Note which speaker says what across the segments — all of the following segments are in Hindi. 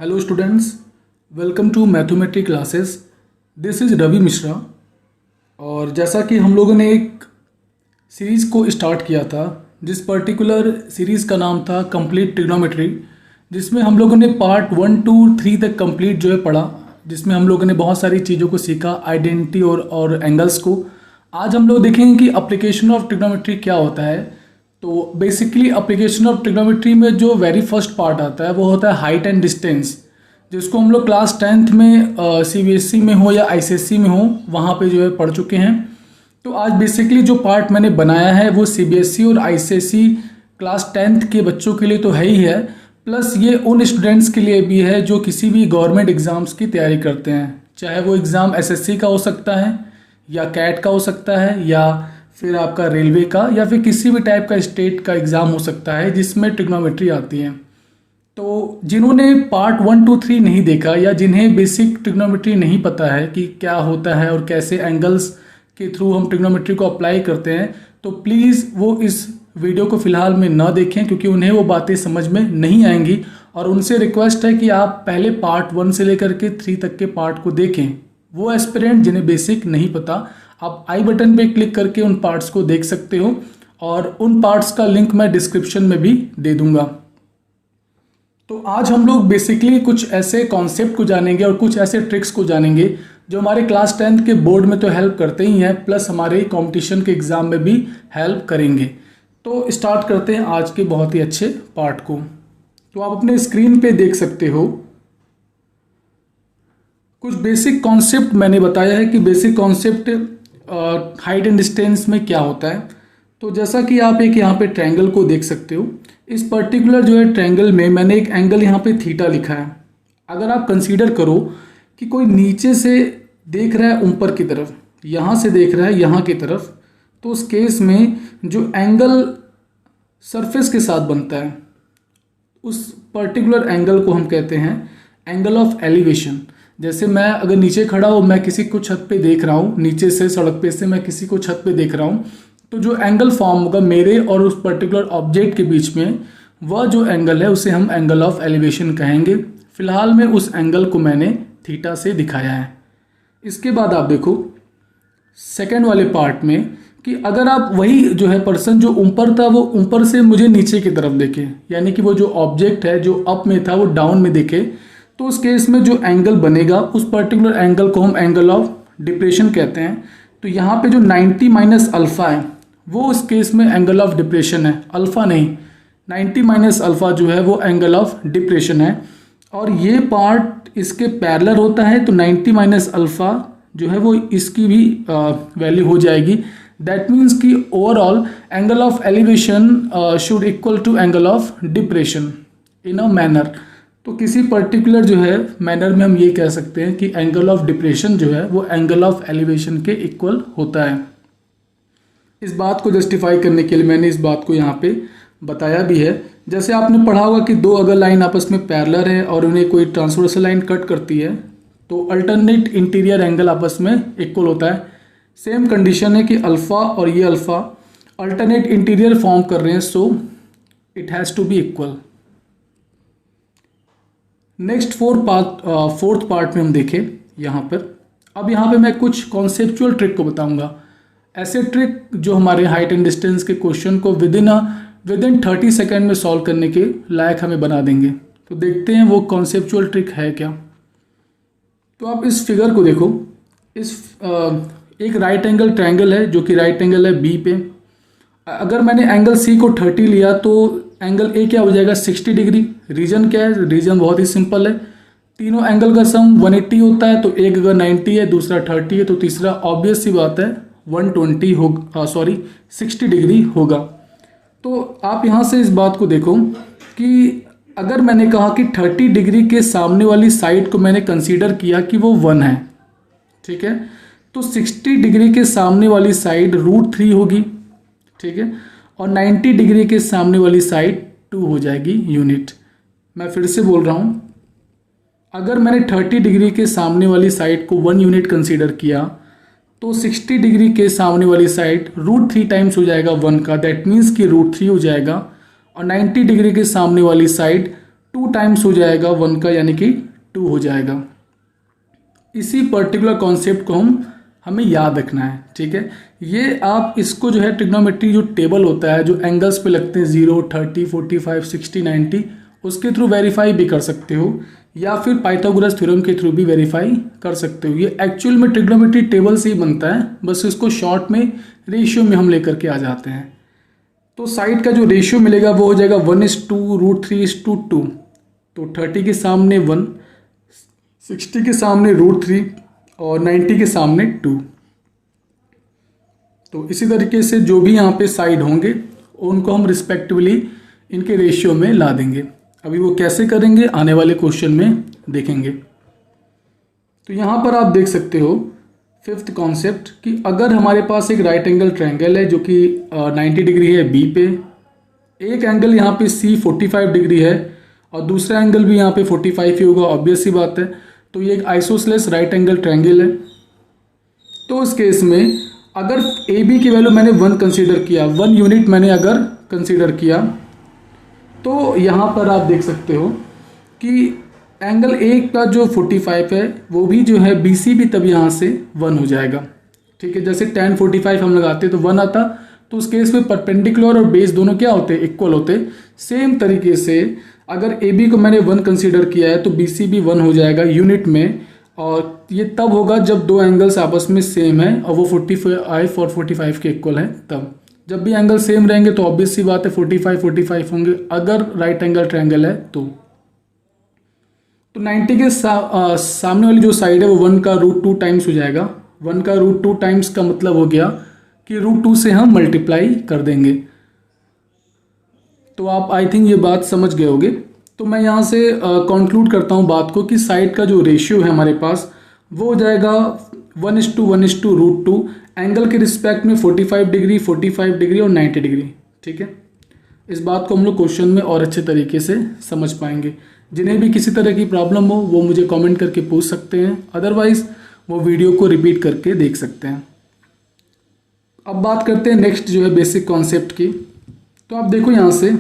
Speaker 1: Hello students, welcome to mathematics classes. This is Ravi Mishra. और जैसा कि हम लोगों ने एक सीरीज़ को स्टार्ट किया था, जिस पर्टिकुलर सीरीज़ का नाम था कंप्लीट ट्रिग्नोमेट्री, जिसमें हम लोगों ने पार्ट 1 2 3 तक कंप्लीट जो है पढ़ा, जिसमें हम लोगों ने बहुत सारी चीज़ों को सीखा, आइडेंटिटी और एंगल्स को। आज हम लोग देखेंगे कि एप्लीकेशन ऑफ ट्रिग्नोमेट्री क्या होता है। तो बेसिकली एप्लीकेशन ऑफ ट्रिग्नोमेट्री में जो वेरी फर्स्ट पार्ट आता है वो होता है हाइट एंड डिस्टेंस, जिसको हम लोग क्लास 10th में सीबीएसई में हो या आईसीएसई में हो वहाँ पे जो है पढ़ चुके हैं। तो आज बेसिकली जो पार्ट मैंने बनाया है वो सीबीएसई और आईसीएसई क्लास 10th के बच्चों के लिए तो है ही है, प्लस ये उन स्टूडेंट्स के लिए भी है जो किसी भी गवर्नमेंट एग्ज़ाम्स की तैयारी करते हैं, चाहे वो एग्ज़ाम एसएससी का हो सकता है या कैट का हो सकता है या फिर आपका रेलवे का या फिर किसी भी टाइप का स्टेट का एग्ज़ाम हो सकता है जिसमें ट्रिग्नोमेट्री आती है। तो जिन्होंने पार्ट 1 2 3 नहीं देखा या जिन्हें बेसिक ट्रिग्नोमेट्री नहीं पता है कि क्या होता है और कैसे एंगल्स के थ्रू हम ट्रिग्नोमेट्री को अप्लाई करते हैं, तो प्लीज़ वो इस वीडियो को फ़िलहाल में ना देखें, क्योंकि उन्हें वो बातें समझ में नहीं आएंगी। और उनसे रिक्वेस्ट है कि आप पहले पार्ट 1 से लेकर के 3 तक के पार्ट को देखें। वो एस्पिरेंट जिन्हें बेसिक नहीं पता, आप आई बटन पे क्लिक करके उन पार्ट्स को देख सकते हो और उन पार्ट्स का लिंक मैं डिस्क्रिप्शन में भी दे दूंगा। तो आज हम लोग बेसिकली कुछ ऐसे कॉन्सेप्ट को जानेंगे और कुछ ऐसे ट्रिक्स को जानेंगे जो हमारे क्लास 10th के बोर्ड में तो हेल्प करते ही हैं, प्लस हमारे कंपटीशन के एग्ज़ाम में भी हेल्प करेंगे। तो स्टार्ट करते हैं आज के बहुत ही अच्छे पार्ट को। तो आप अपने स्क्रीन पे देख सकते हो कुछ बेसिक कॉन्सेप्ट मैंने बताया है कि basic concept height and distance में क्या होता है। तो जैसा कि आप एक यहाँ पे ट्रायंगल को देख सकते हो, इस पर्टिकुलर जो है ट्रायंगल में मैंने एक एंगल यहाँ पे थीटा लिखा है। अगर आप कंसीडर करो कि कोई नीचे से देख रहा है ऊपर की तरफ, यहाँ से देख रहा है यहाँ की तरफ, तो उस केस में जो एंगल सरफेस के साथ बनता है उस पर्टिकुलर एंगल को हम कहते हैं एंगल ऑफ एलिवेशन। जैसे मैं अगर नीचे खड़ा हूँ, मैं किसी को छत पे देख रहा हूँ, नीचे से सड़क पे से मैं किसी को छत पे देख रहा हूँ, तो जो एंगल फॉर्म होगा मेरे और उस पर्टिकुलर ऑब्जेक्ट के बीच में, वह जो एंगल है उसे हम एंगल ऑफ एलिवेशन कहेंगे। फिलहाल में उस एंगल को मैंने थीटा से दिखाया है। इसके बाद आप देखो सेकेंड वाले पार्ट में कि अगर आप वही जो है पर्सन जो ऊपर था वो ऊपर से मुझे नीचे की तरफ देखे, यानी कि वो जो ऑब्जेक्ट है जो अप में था वो डाउन में देखे, तो उस केस में जो एंगल बनेगा उस पर्टिकुलर एंगल को हम एंगल ऑफ डिप्रेशन कहते हैं। तो यहाँ पे जो 90 माइनस अल्फ़ा है वो उस केस में एंगल ऑफ डिप्रेशन है, अल्फ़ा नहीं, 90 माइनस अल्फ़ा जो है वो एंगल ऑफ डिप्रेशन है। और ये पार्ट इसके पैरेलल होता है, तो 90 माइनस अल्फ़ा जो है वो इसकी भी वैल्यू हो जाएगी। दैट मीन्स कि overall angle of elevation should equal to angle of depression in a manner. तो किसी पर्टिकुलर जो है मैनर में हम ये कह सकते हैं कि एंगल ऑफ डिप्रेशन जो है वो एंगल ऑफ एलिवेशन के इक्वल होता है। इस बात को जस्टिफाई करने के लिए मैंने इस बात को यहाँ पे बताया भी है। जैसे आपने पढ़ा होगा कि दो अगर लाइन आपस में पैरेलल है और उन्हें कोई ट्रांसवर्सल लाइन कट करती है तो अल्टरनेट इंटीरियर एंगल आपस में इक्वल होता है। सेम कंडीशन है कि अल्फ़ा और ये अल्फ़ा अल्टरनेट इंटीरियर फॉर्म कर रहे हैं, so it has to be equal. Next fourth part में हम देखें यहाँ पर। अब यहाँ पे मैं कुछ कॉन्सेप्चुअल ट्रिक को बताऊंगा, ऐसे ट्रिक जो हमारे हाइट एंड डिस्टेंस के क्वेश्चन को विद इन 30 सेकेंड में सॉल्व करने के लायक हमें बना देंगे। तो देखते हैं वो कॉन्सेप्चुअल ट्रिक है क्या। तो आप इस फिगर को देखो, एक राइट एंगल ट्रायंगल है जो कि राइट एंगल है बी पे। अगर मैंने एंगल सी को 30 लिया तो एंगल ए क्या हो जाएगा 60 डिग्री। रीजन क्या है, रीजन बहुत ही सिंपल है, तीनों एंगल का सम 180 होता है, तो एक अगर 90 है दूसरा 30 है तो तीसरा ऑब्वियस सी बात है 120 होगा, 60 डिग्री होगा। तो आप यहाँ से इस बात को देखो कि अगर मैंने कहा कि 30 डिग्री के सामने वाली साइड को मैंने कंसीडर किया कि वो 1 है, ठीक है, तो 60 डिग्री के सामने वाली साइड √3 होगी, ठीक है, और 90 डिग्री के सामने वाली साइड 2 हो जाएगी यूनिट। मैं फिर से बोल रहा हूँ, अगर मैंने 30 डिग्री के सामने वाली साइड को 1 यूनिट कंसीडर किया तो 60 डिग्री के सामने वाली साइड √3 टाइम्स हो जाएगा 1 का, दैट मीन्स कि √3 हो जाएगा। और 90 डिग्री के सामने वाली साइड 2 टाइम्स हो जाएगा 1 का, यानी कि 2 हो जाएगा। इसी पर्टिकुलर कॉन्सेप्ट को हमें याद रखना है, ठीक है। ये आप इसको जो है ट्रिग्नोमेट्री जो टेबल होता है, जो एंगल्स पे लगते हैं 0, 30, 45, 60, 90, उसके थ्रू वेरीफाई भी कर सकते हो, या फिर पाइथागोरस थ्योरम के थ्रू भी वेरीफाई कर सकते हो। ये एक्चुअल में ट्रिग्नोमेट्री टेबल से ही बनता है, बस इसको शॉर्ट में रेशियो में हम लेकर के आ जाते हैं। तो साइड का जो रेशियो मिलेगा वो हो जाएगा 1:2, √3:2। तो 30 के सामने 1, 60 के सामने √3 और 90 के सामने 2। तो इसी तरीके से जो भी यहाँ पे साइड होंगे उनको हम रिस्पेक्टिवली इनके रेशियो में ला देंगे। अभी वो कैसे करेंगे आने वाले क्वेश्चन में देखेंगे। तो यहाँ पर आप देख सकते हो 5th कॉन्सेप्ट कि अगर हमारे पास एक राइट एंगल ट्रायंगल है जो कि 90 डिग्री है बी पे, एक एंगल यहाँ पे सी 45 डिग्री है और दूसरा एंगल भी यहाँ पे 45 ही होगा, ऑब्वियस सी बात है। तो ये एक आइसोसेलेस राइट एंगल ट्रायंगल है। तो इस केस में अगर ए बी की वैल्यू मैंने 1 कंसीडर किया, 1 यूनिट मैंने अगर कंसीडर किया, तो यहाँ पर आप देख सकते हो कि एंगल ए का जो 45 है वो भी जो है बी सी भी तब यहाँ से 1 हो जाएगा, ठीक है। जैसे tan 45 हम लगाते तो 1 आता, तो उस केस में परपेंडिकुलर और बेस दोनों क्या होते हैं, इक्वल होते। सेम तरीके से अगर ए बी को मैंने 1 कंसीडर किया है तो बी सी भी 1 हो जाएगा यूनिट में, और ये तब होगा जब दो एंगल्स आपस में सेम है और वो 45 और 45 के इक्वल है। तब जब भी एंगल सेम रहेंगे तो ऑब्वियस सी बात है 45 होंगे अगर राइट एंगल ट्रायंगल है तो 90 के सामने वाली जो साइड है वो 1 का √2 टाइम्स हो जाएगा। 1 का √2 टाइम्स का मतलब हो गया कि √2 से हम मल्टीप्लाई कर देंगे। तो आप आई थिंक ये बात समझ गए होगे। तो मैं यहाँ से कंक्लूड करता हूँ बात को कि साइड का जो रेशियो है हमारे पास वो हो जाएगा 1:1:√2, एंगल के रिस्पेक्ट में 45 डिग्री, 45 डिग्री और 90 डिग्री, ठीक है। इस बात को हम लोग क्वेश्चन में और अच्छे तरीके से समझ पाएंगे। जिन्हें भी किसी तरह की प्रॉब्लम हो वो मुझे कमेंट करके पूछ सकते हैं, अदरवाइज वो वीडियो को रिपीट करके देख सकते हैं। अब बात करते हैं नेक्स्ट जो है बेसिक कॉन्सेप्ट की। तो आप देखो यहाँ से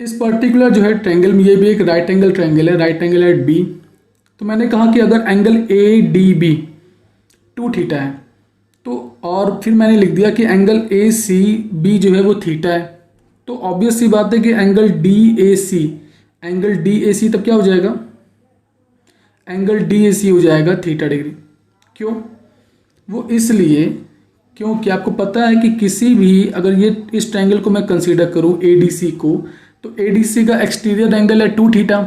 Speaker 1: इस पर्टिकुलर जो है ट्रायंगल में, ये भी एक राइट एंगल ट्रायंगल है, राइट एंगल एट बी। तो मैंने कहा कि अगर angle A D B 2 theta है, तो और फिर मैंने लिख दिया कि एंगल ए सी बी जो है वो थीटा है, तो ऑब्वियस सी बात है कि एंगल डी ए सी तब क्या हो जाएगा, एंगल डी ए सी हो जाएगा थीटा डिग्री। क्यों? वो इसलिए क्योंकि आपको पता है कि किसी भी अगर ये इस ट्रायंगल को मैं कंसीडर करूं ए डी सी को, तो ए डी सी का एक्सटीरियर एंगल है 2 थीटा।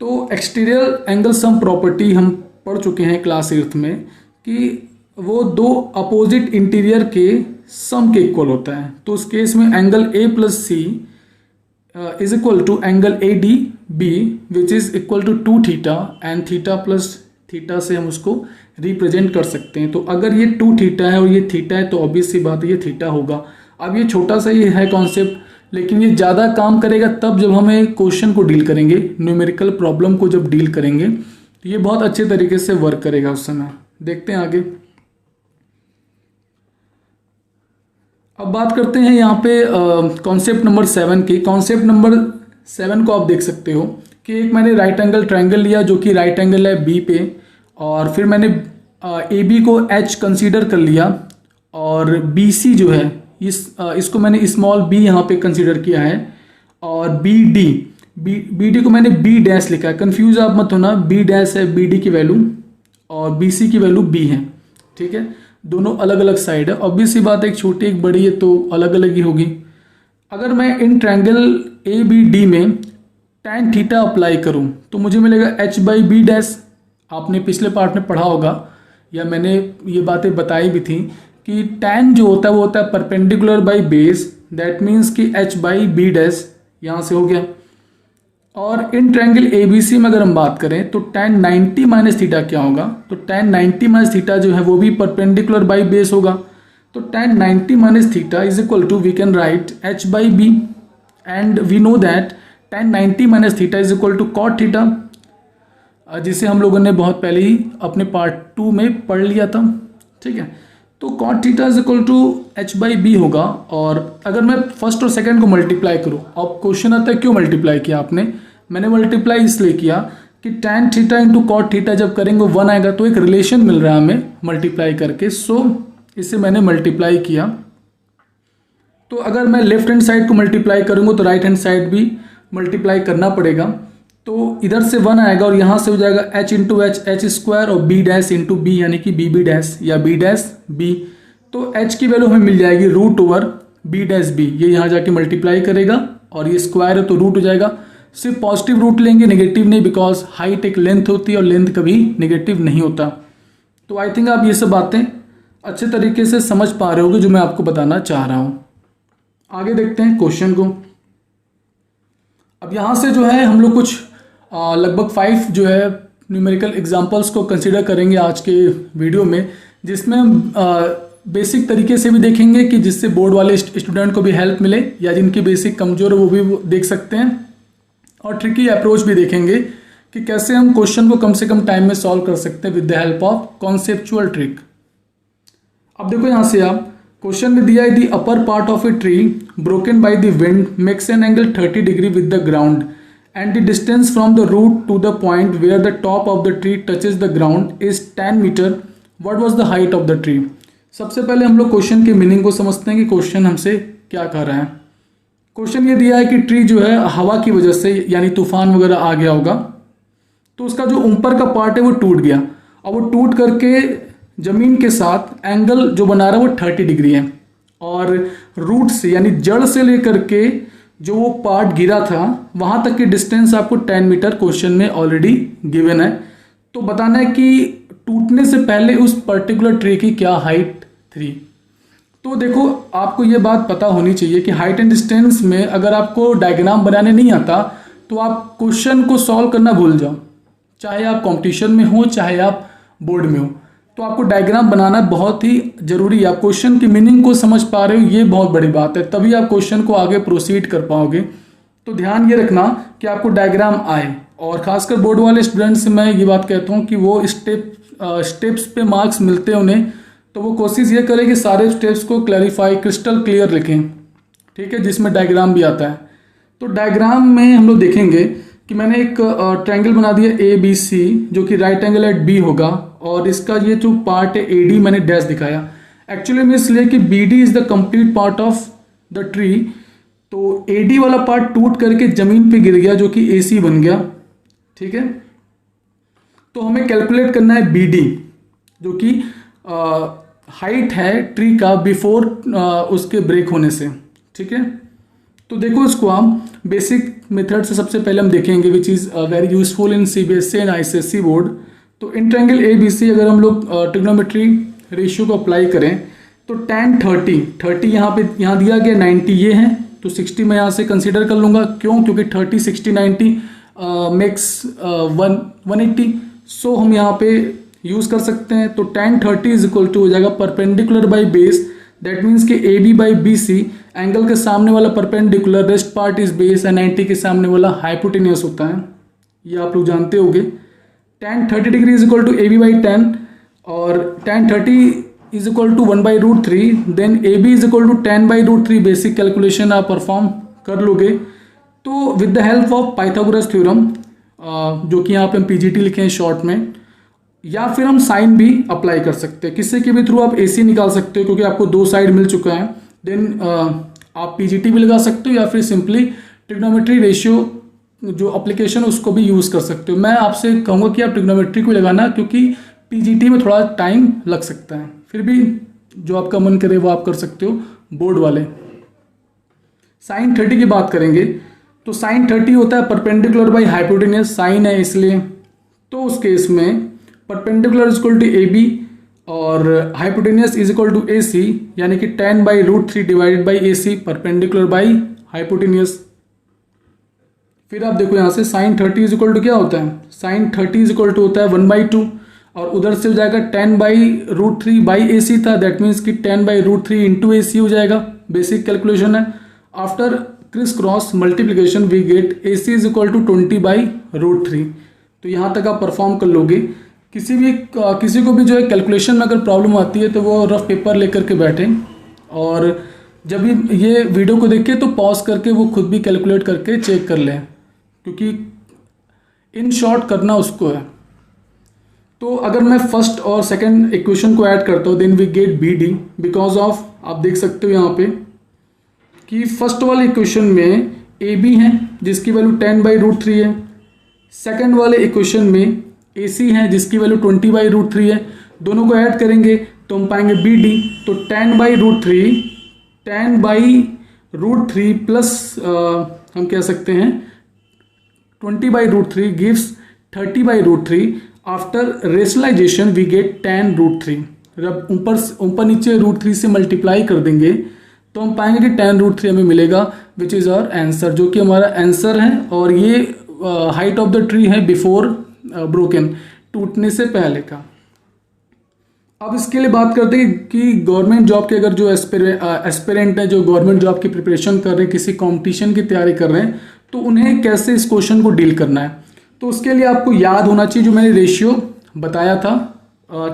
Speaker 1: तो एक्सटीरियर एंगल सम प्रॉपर्टी हम पढ़ चुके हैं क्लास 8th में कि वो दो अपोजिट इंटीरियर के सम के इक्वल होता है। तो उस केस में angle A plus C is equal to angle A D B which is equal to 2 theta, and theta plus theta से हम उसको रिप्रेजेंट कर सकते हैं। तो अगर ये 2 थीटा है और ये थीटा है तो ऑब्वियस सी बात है ये थीटा होगा। अब ये छोटा सा ही है कॉन्सेप्ट, लेकिन ये ज़्यादा काम करेगा तब जब हमें क्वेश्चन को डील करेंगे, न्यूमेरिकल प्रॉब्लम को जब डील करेंगे तो ये बहुत अच्छे तरीके से वर्क करेगा उस समय। देखते हैं आगे। अब बात करते हैं यहाँ पे कॉन्सेप्ट नंबर 7 की। कॉन्सेप्ट नंबर 7 को आप देख सकते हो कि एक मैंने राइट एंगल ट्रायंगल लिया जो कि राइट एंगल है बी पे, और फिर मैंने ए बी को एच कंसीडर कर लिया, और बी सी जो है इसको मैंने स्मॉल बी यहाँ पे कंसीडर किया है, और बी डी को मैंने बी डैश लिखा है। कंफ्यूज आप मत होना, बी डैश है बी डी की वैल्यू और बी सी की वैल्यू बी है, ठीक है। दोनों अलग अलग साइड है, ऑब्वियस सी बात है एक छोटी एक बड़ी है तो अलग अलग ही होगी। अगर मैं in triangle A B D में tan थीटा अप्लाई करूं तो मुझे मिलेगा h बाई बी डैश। आपने पिछले पार्ट में पढ़ा होगा या मैंने ये बातें बताई भी थी कि tan जो होता है वो होता है perpendicular by base, that means कि h बाई बी डैश यहाँ से हो गया। और इन ट्रायंगल ए बी सी में अगर हम बात करें तो tan 90 माइनस थीटा क्या होगा, तो tan 90 माइनस थीटा जो है वो भी परपेंडिकुलर बाई बेस होगा। तो tan 90 minus theta is equal to we can write h by B, and we know that tan 90 minus theta is equal to cot theta, जिसे हम लोगों ने बहुत पहले ही अपने पार्ट 2 में पढ़ लिया था, ठीक है। तो cot theta is equal to H by B होगा। और अगर मैं फर्स्ट और सेकंड को मल्टीप्लाई करूँ, अब क्वेश्चन आता है क्यों मल्टीप्लाई किया आपने। मैंने मल्टीप्लाई इसलिए किया कि tan theta into cot theta जब करेंगे 1 आएगा, तो एक रिलेशन मिल रहा है हमें मल्टीप्लाई करके, सो इसे मैंने मल्टीप्लाई किया। तो अगर मैं लेफ्ट हैंड साइड को मल्टीप्लाई करूँगा तो राइट हैंड साइड भी मल्टीप्लाई करना पड़ेगा। तो इधर से 1 आएगा और यहाँ से हो जाएगा h इंटू एच स्क्वायर और b डैश इंटू बी, यानी कि बी डैश या b डैश b। तो h की वैल्यू हमें मिल जाएगी root over b dash b, ये यहाँ जाके मल्टीप्लाई करेगा और ये स्क्वायर है तो रूट हो जाएगा। सिर्फ पॉजिटिव रूट लेंगे, नेगेटिव नहीं, बिकॉज हाइट एक लेंथ होती है और लेंथ कभी नेगेटिव नहीं होता। तो आई थिंक आप ये सब बातें अच्छे तरीके से समझ पा रहे होगे जो मैं आपको बताना चाह रहा हूँ। आगे देखते हैं क्वेश्चन को। अब यहाँ से जो है हम लोग कुछ लगभग 5 जो है न्यूमेरिकल एग्जांपल्स को कंसीडर करेंगे आज के वीडियो में, जिसमें हम बेसिक तरीके से भी देखेंगे कि जिससे बोर्ड वाले स्टूडेंट को भी हेल्प मिले, या जिनकी बेसिक कमजोर है वो भी देख सकते हैं, और ट्रिकी अप्रोच भी देखेंगे कि कैसे हम क्वेश्चन को कम से कम टाइम में सॉल्व कर सकते हैं with the help of conceptual trick. अब देखो यहाँ से आप क्वेश्चन में दिया है the upper part of a tree broken by the wind makes an angle 30 degree with the ground and the distance from the root to the point where the top of the tree touches the ground is 10 metre, what was the height of the tree. सबसे पहले हम लोग क्वेश्चन के मीनिंग को समझते हैं कि क्वेश्चन हमसे क्या कह रहा है। क्वेश्चन ये दिया है कि ट्री जो है हवा की वजह से, यानी तूफान वगैरह आ गया होगा, तो उसका जो ऊपर का पार्ट है वो टूट गया, और वो टूट करके जमीन के साथ एंगल जो बना रहा है वो 30 डिग्री है, और रूट से यानी जड़ से लेकर के जो वो पार्ट गिरा था वहां तक की डिस्टेंस आपको 10 मीटर क्वेश्चन में ऑलरेडी गिवन है। तो बताना है कि टूटने से पहले उस पर्टिकुलर ट्री की क्या हाइट थी। तो देखो आपको ये बात पता होनी चाहिए कि हाइट एंड डिस्टेंस में अगर आपको डायग्राम बनाने नहीं आता तो आप क्वेश्चन को सॉल्व करना भूल जाओ, चाहे आप कंपटीशन में हो चाहे आप बोर्ड में हो। तो आपको डायग्राम बनाना बहुत ही जरूरी है। आप क्वेश्चन की मीनिंग को समझ पा रहे हो, ये बहुत बड़ी बात है, तभी आप क्वेश्चन को आगे प्रोसीड कर पाओगे। तो ध्यान ये रखना कि आपको डायग्राम आए, और खासकर बोर्ड वाले स्टूडेंट्स से मैं ये बात कहता हूँ कि वो स्टेप्स पे मार्क्स मिलते हैं उन्हें, तो वो कोशिश ये करें कि सारे स्टेप्स को क्लैरिफाई क्रिस्टल क्लियर लिखें, ठीक है, जिसमें डायग्राम भी आता है। तो डायग्राम में हम लोग देखेंगे कि मैंने एक ट्रायंगल बना दिया ABC, जो कि राइट एंगल एट B होगा, और इसका ये जो पार्ट है AD मैंने डैश दिखाया। एक्चुअली में इसलिए कि BD is the complete part of the tree, तो AD वाला पार्ट टूट करके जमीन पे गिर गया जो कि AC बन गया, ठीक है। तो हमें कैलकुलेट करना है BD, जो कि हाइट है ट्री का बिफोर उसके ब्रेक होने से, ठीक है। तो देखो इसको हम बेसिक मेथड से सबसे पहले हम देखेंगे, which is very useful in CBSE and ICSE board. तो इन ट्रायंगल ABC अगर हम लोग ट्रिग्नोमेट्री रेशियो को अप्लाई करें तो tan 30 यहाँ दिया गया 90 ये है, तो 60 मैं यहाँ से कंसीडर कर लूँगा। क्यों? क्योंकि 30 60 90 मेक्स 180, सो हम यहाँ पे यूज़ कर सकते हैं। तो tan 30 इज इक्वल टू हो जाएगा perpendicular by base, that means कि AB बाई BC, एंगल के सामने वाला perpendicular, rest part is base, and 90 के सामने वाला हाइपोटेन्यूस होता है, ये आप लोग जानते होंगे। tan 30 degree is equal to AB by 10, और tan 30 is equal to 1 by root 3, then AB is equal to 10 by root 3। Basic calculation आप परफॉर्म कर लोगे। तो with the help of Pythagoras theorem, जो कि यहाँ पे हम PGT लिखे हैं शॉर्ट में, या फिर हम साइन भी अप्लाई कर सकते हैं, किससे के भी थ्रू आप AC निकाल सकते हो, क्योंकि आपको 2 साइड मिल चुका है। देन आप PGT भी लगा सकते हो, या फिर सिंपली ट्रिग्नोमेट्री रेशियो जो एप्लीकेशन उसको भी यूज़ कर सकते हो। मैं आपसे कहूँगा कि आप ट्रिग्नोमेट्री को लगाना, क्योंकि PGT में थोड़ा टाइम लग सकता है, फिर भी जो आपका मन करे वो आप कर सकते हो बोर्ड वाले। साइन 30 की बात करेंगे तो साइन 30 होता है परपेंडिकुलर बाई हाइपोटेन्यूस, साइन है इसलिए। तो उस केस में perpendicular is equal to AB और hypotenuse is equal to AC, यानी कि 10 by root 3 divided by AC, perpendicular by hypotenuse. फिर आप देखो यहाँ से साइन 30 इज इक्वल टू क्या होता है, साइन 30 इज इक्वल टू होता है 1/2, और उधर से हो जाएगा 10 बाई रूट 3 बाई AC था, दैट मीन्स कि 10 बाई रूट 3 इंटू AC हो जाएगा। बेसिक कैलकुलेशन है। After criss cross multiplication we get AC is equal to 20 by root 3। तो यहाँ तक आप परफॉर्म कर लोगे किसी को भी जो है कैलकुलेशन में अगर प्रॉब्लम आती है तो वो रफ पेपर लेकर के बैठे और जब भी ये वीडियो को देखे तो पॉज करके वो खुद भी कैलकुलेट करके चेक कर लें, क्योंकि इन शॉर्ट करना उसको है। तो अगर मैं फर्स्ट और सेकंड इक्वेशन को ऐड करता हूँ then we get B D because of, आप देख सकते हो यहाँ पे कि फर्स्ट वाले इक्वेशन में ए बी है जिसकी वैल्यू 10/√3 है, सेकंड वाले इक्वेशन में ए सी है जिसकी वैल्यू 20/√3 है। दोनों को ऐड करेंगे तो हम पाएंगे बी डी। तो 10/√3 प्लस हम कह सकते हैं 20/√3 gives 30/√3। After rationalisation we get 10√3। जब ऊपर नीचे √3 से मल्टीप्लाई कर देंगे तो हम पाएंगे कि 10√3 हमें मिलेगा विच इज़ आवर आंसर, जो कि हमारा आंसर है। और ये हाइट ऑफ द ट्री है बिफोर ब्रोकन, टूटने से पहले का। अब इसके लिए बात करते हैं कि गवर्नमेंट जॉब के अगर जो एस्पिरेंट हैं जो गवर्नमेंट जॉब की प्रिपरेशन कर रहे हैं, किसी कंपटीशन की तैयारी कर रहे हैं, तो उन्हें कैसे इस क्वेश्चन को डील करना है। तो उसके लिए आपको याद होना चाहिए जो मैंने रेशियो बताया था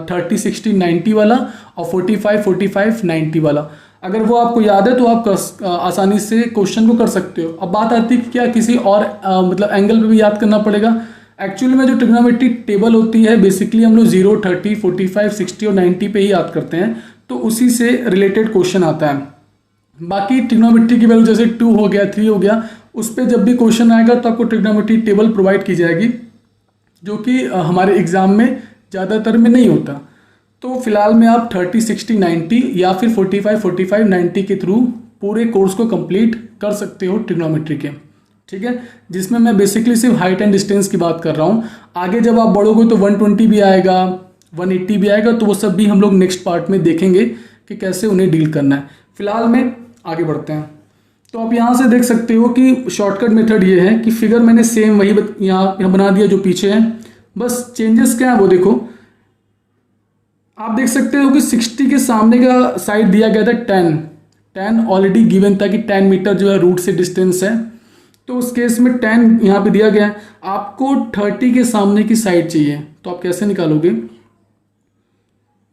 Speaker 1: 30-60-90 वाला और 45-45-90 वाला। अगर वो आपको याद है तो आप आसानी से क्वेश्चन को कर सकते हो। अब बात आती है कि क्या किसी और मतलब एंगल पे भी याद करना पड़ेगा। एक्चुअली में जो ट्रिग्नोमेट्री टेबल होती है बेसिकली हम लोग 0, 30, 45, 60 और 90 पे ही याद करते हैं, तो उसी से रिलेटेड क्वेश्चन आता है। बाकी ट्रिग्नोमेट्री की वैल्यू जैसे 2 हो गया, 3 हो गया, उस पर जब भी क्वेश्चन आएगा तो आपको ट्रिग्नोमेट्री टेबल प्रोवाइड की जाएगी, जो कि हमारे एग्जाम में ज़्यादातर में नहीं होता। तो फिलहाल में आप 30, 60, 90 या फिर 45, 45, 90 के थ्रू पूरे कोर्स को कंप्लीट कर सकते हो ट्रिग्नोमेट्री के, ठीक है, जिसमें मैं बेसिकली सिर्फ हाइट एंड डिस्टेंस की बात कर रहा हूँ। आगे जब आप बढ़ोगे तो 120 भी आएगा, 180 भी आएगा, तो वो सब भी हम लोग नेक्स्ट पार्ट में देखेंगे कि कैसे उन्हें डील करना है। फिलहाल में आगे बढ़ते हैं। तो आप यहाँ से देख सकते हो कि शॉर्टकट मेथड ये है कि फिगर मैंने सेम वही यहाँ बना दिया जो पीछे है, बस चेंजेस क्या है वो देखो। आप देख सकते हो कि 60 के सामने का साइड दिया गया था 10 ऑलरेडी गिवन था कि 10 मीटर जो है रूट से डिस्टेंस है, तो उस केस में 10 यहाँ पे दिया गया है। आपको 30 के सामने की साइड चाहिए, तो आप कैसे निकालोगे।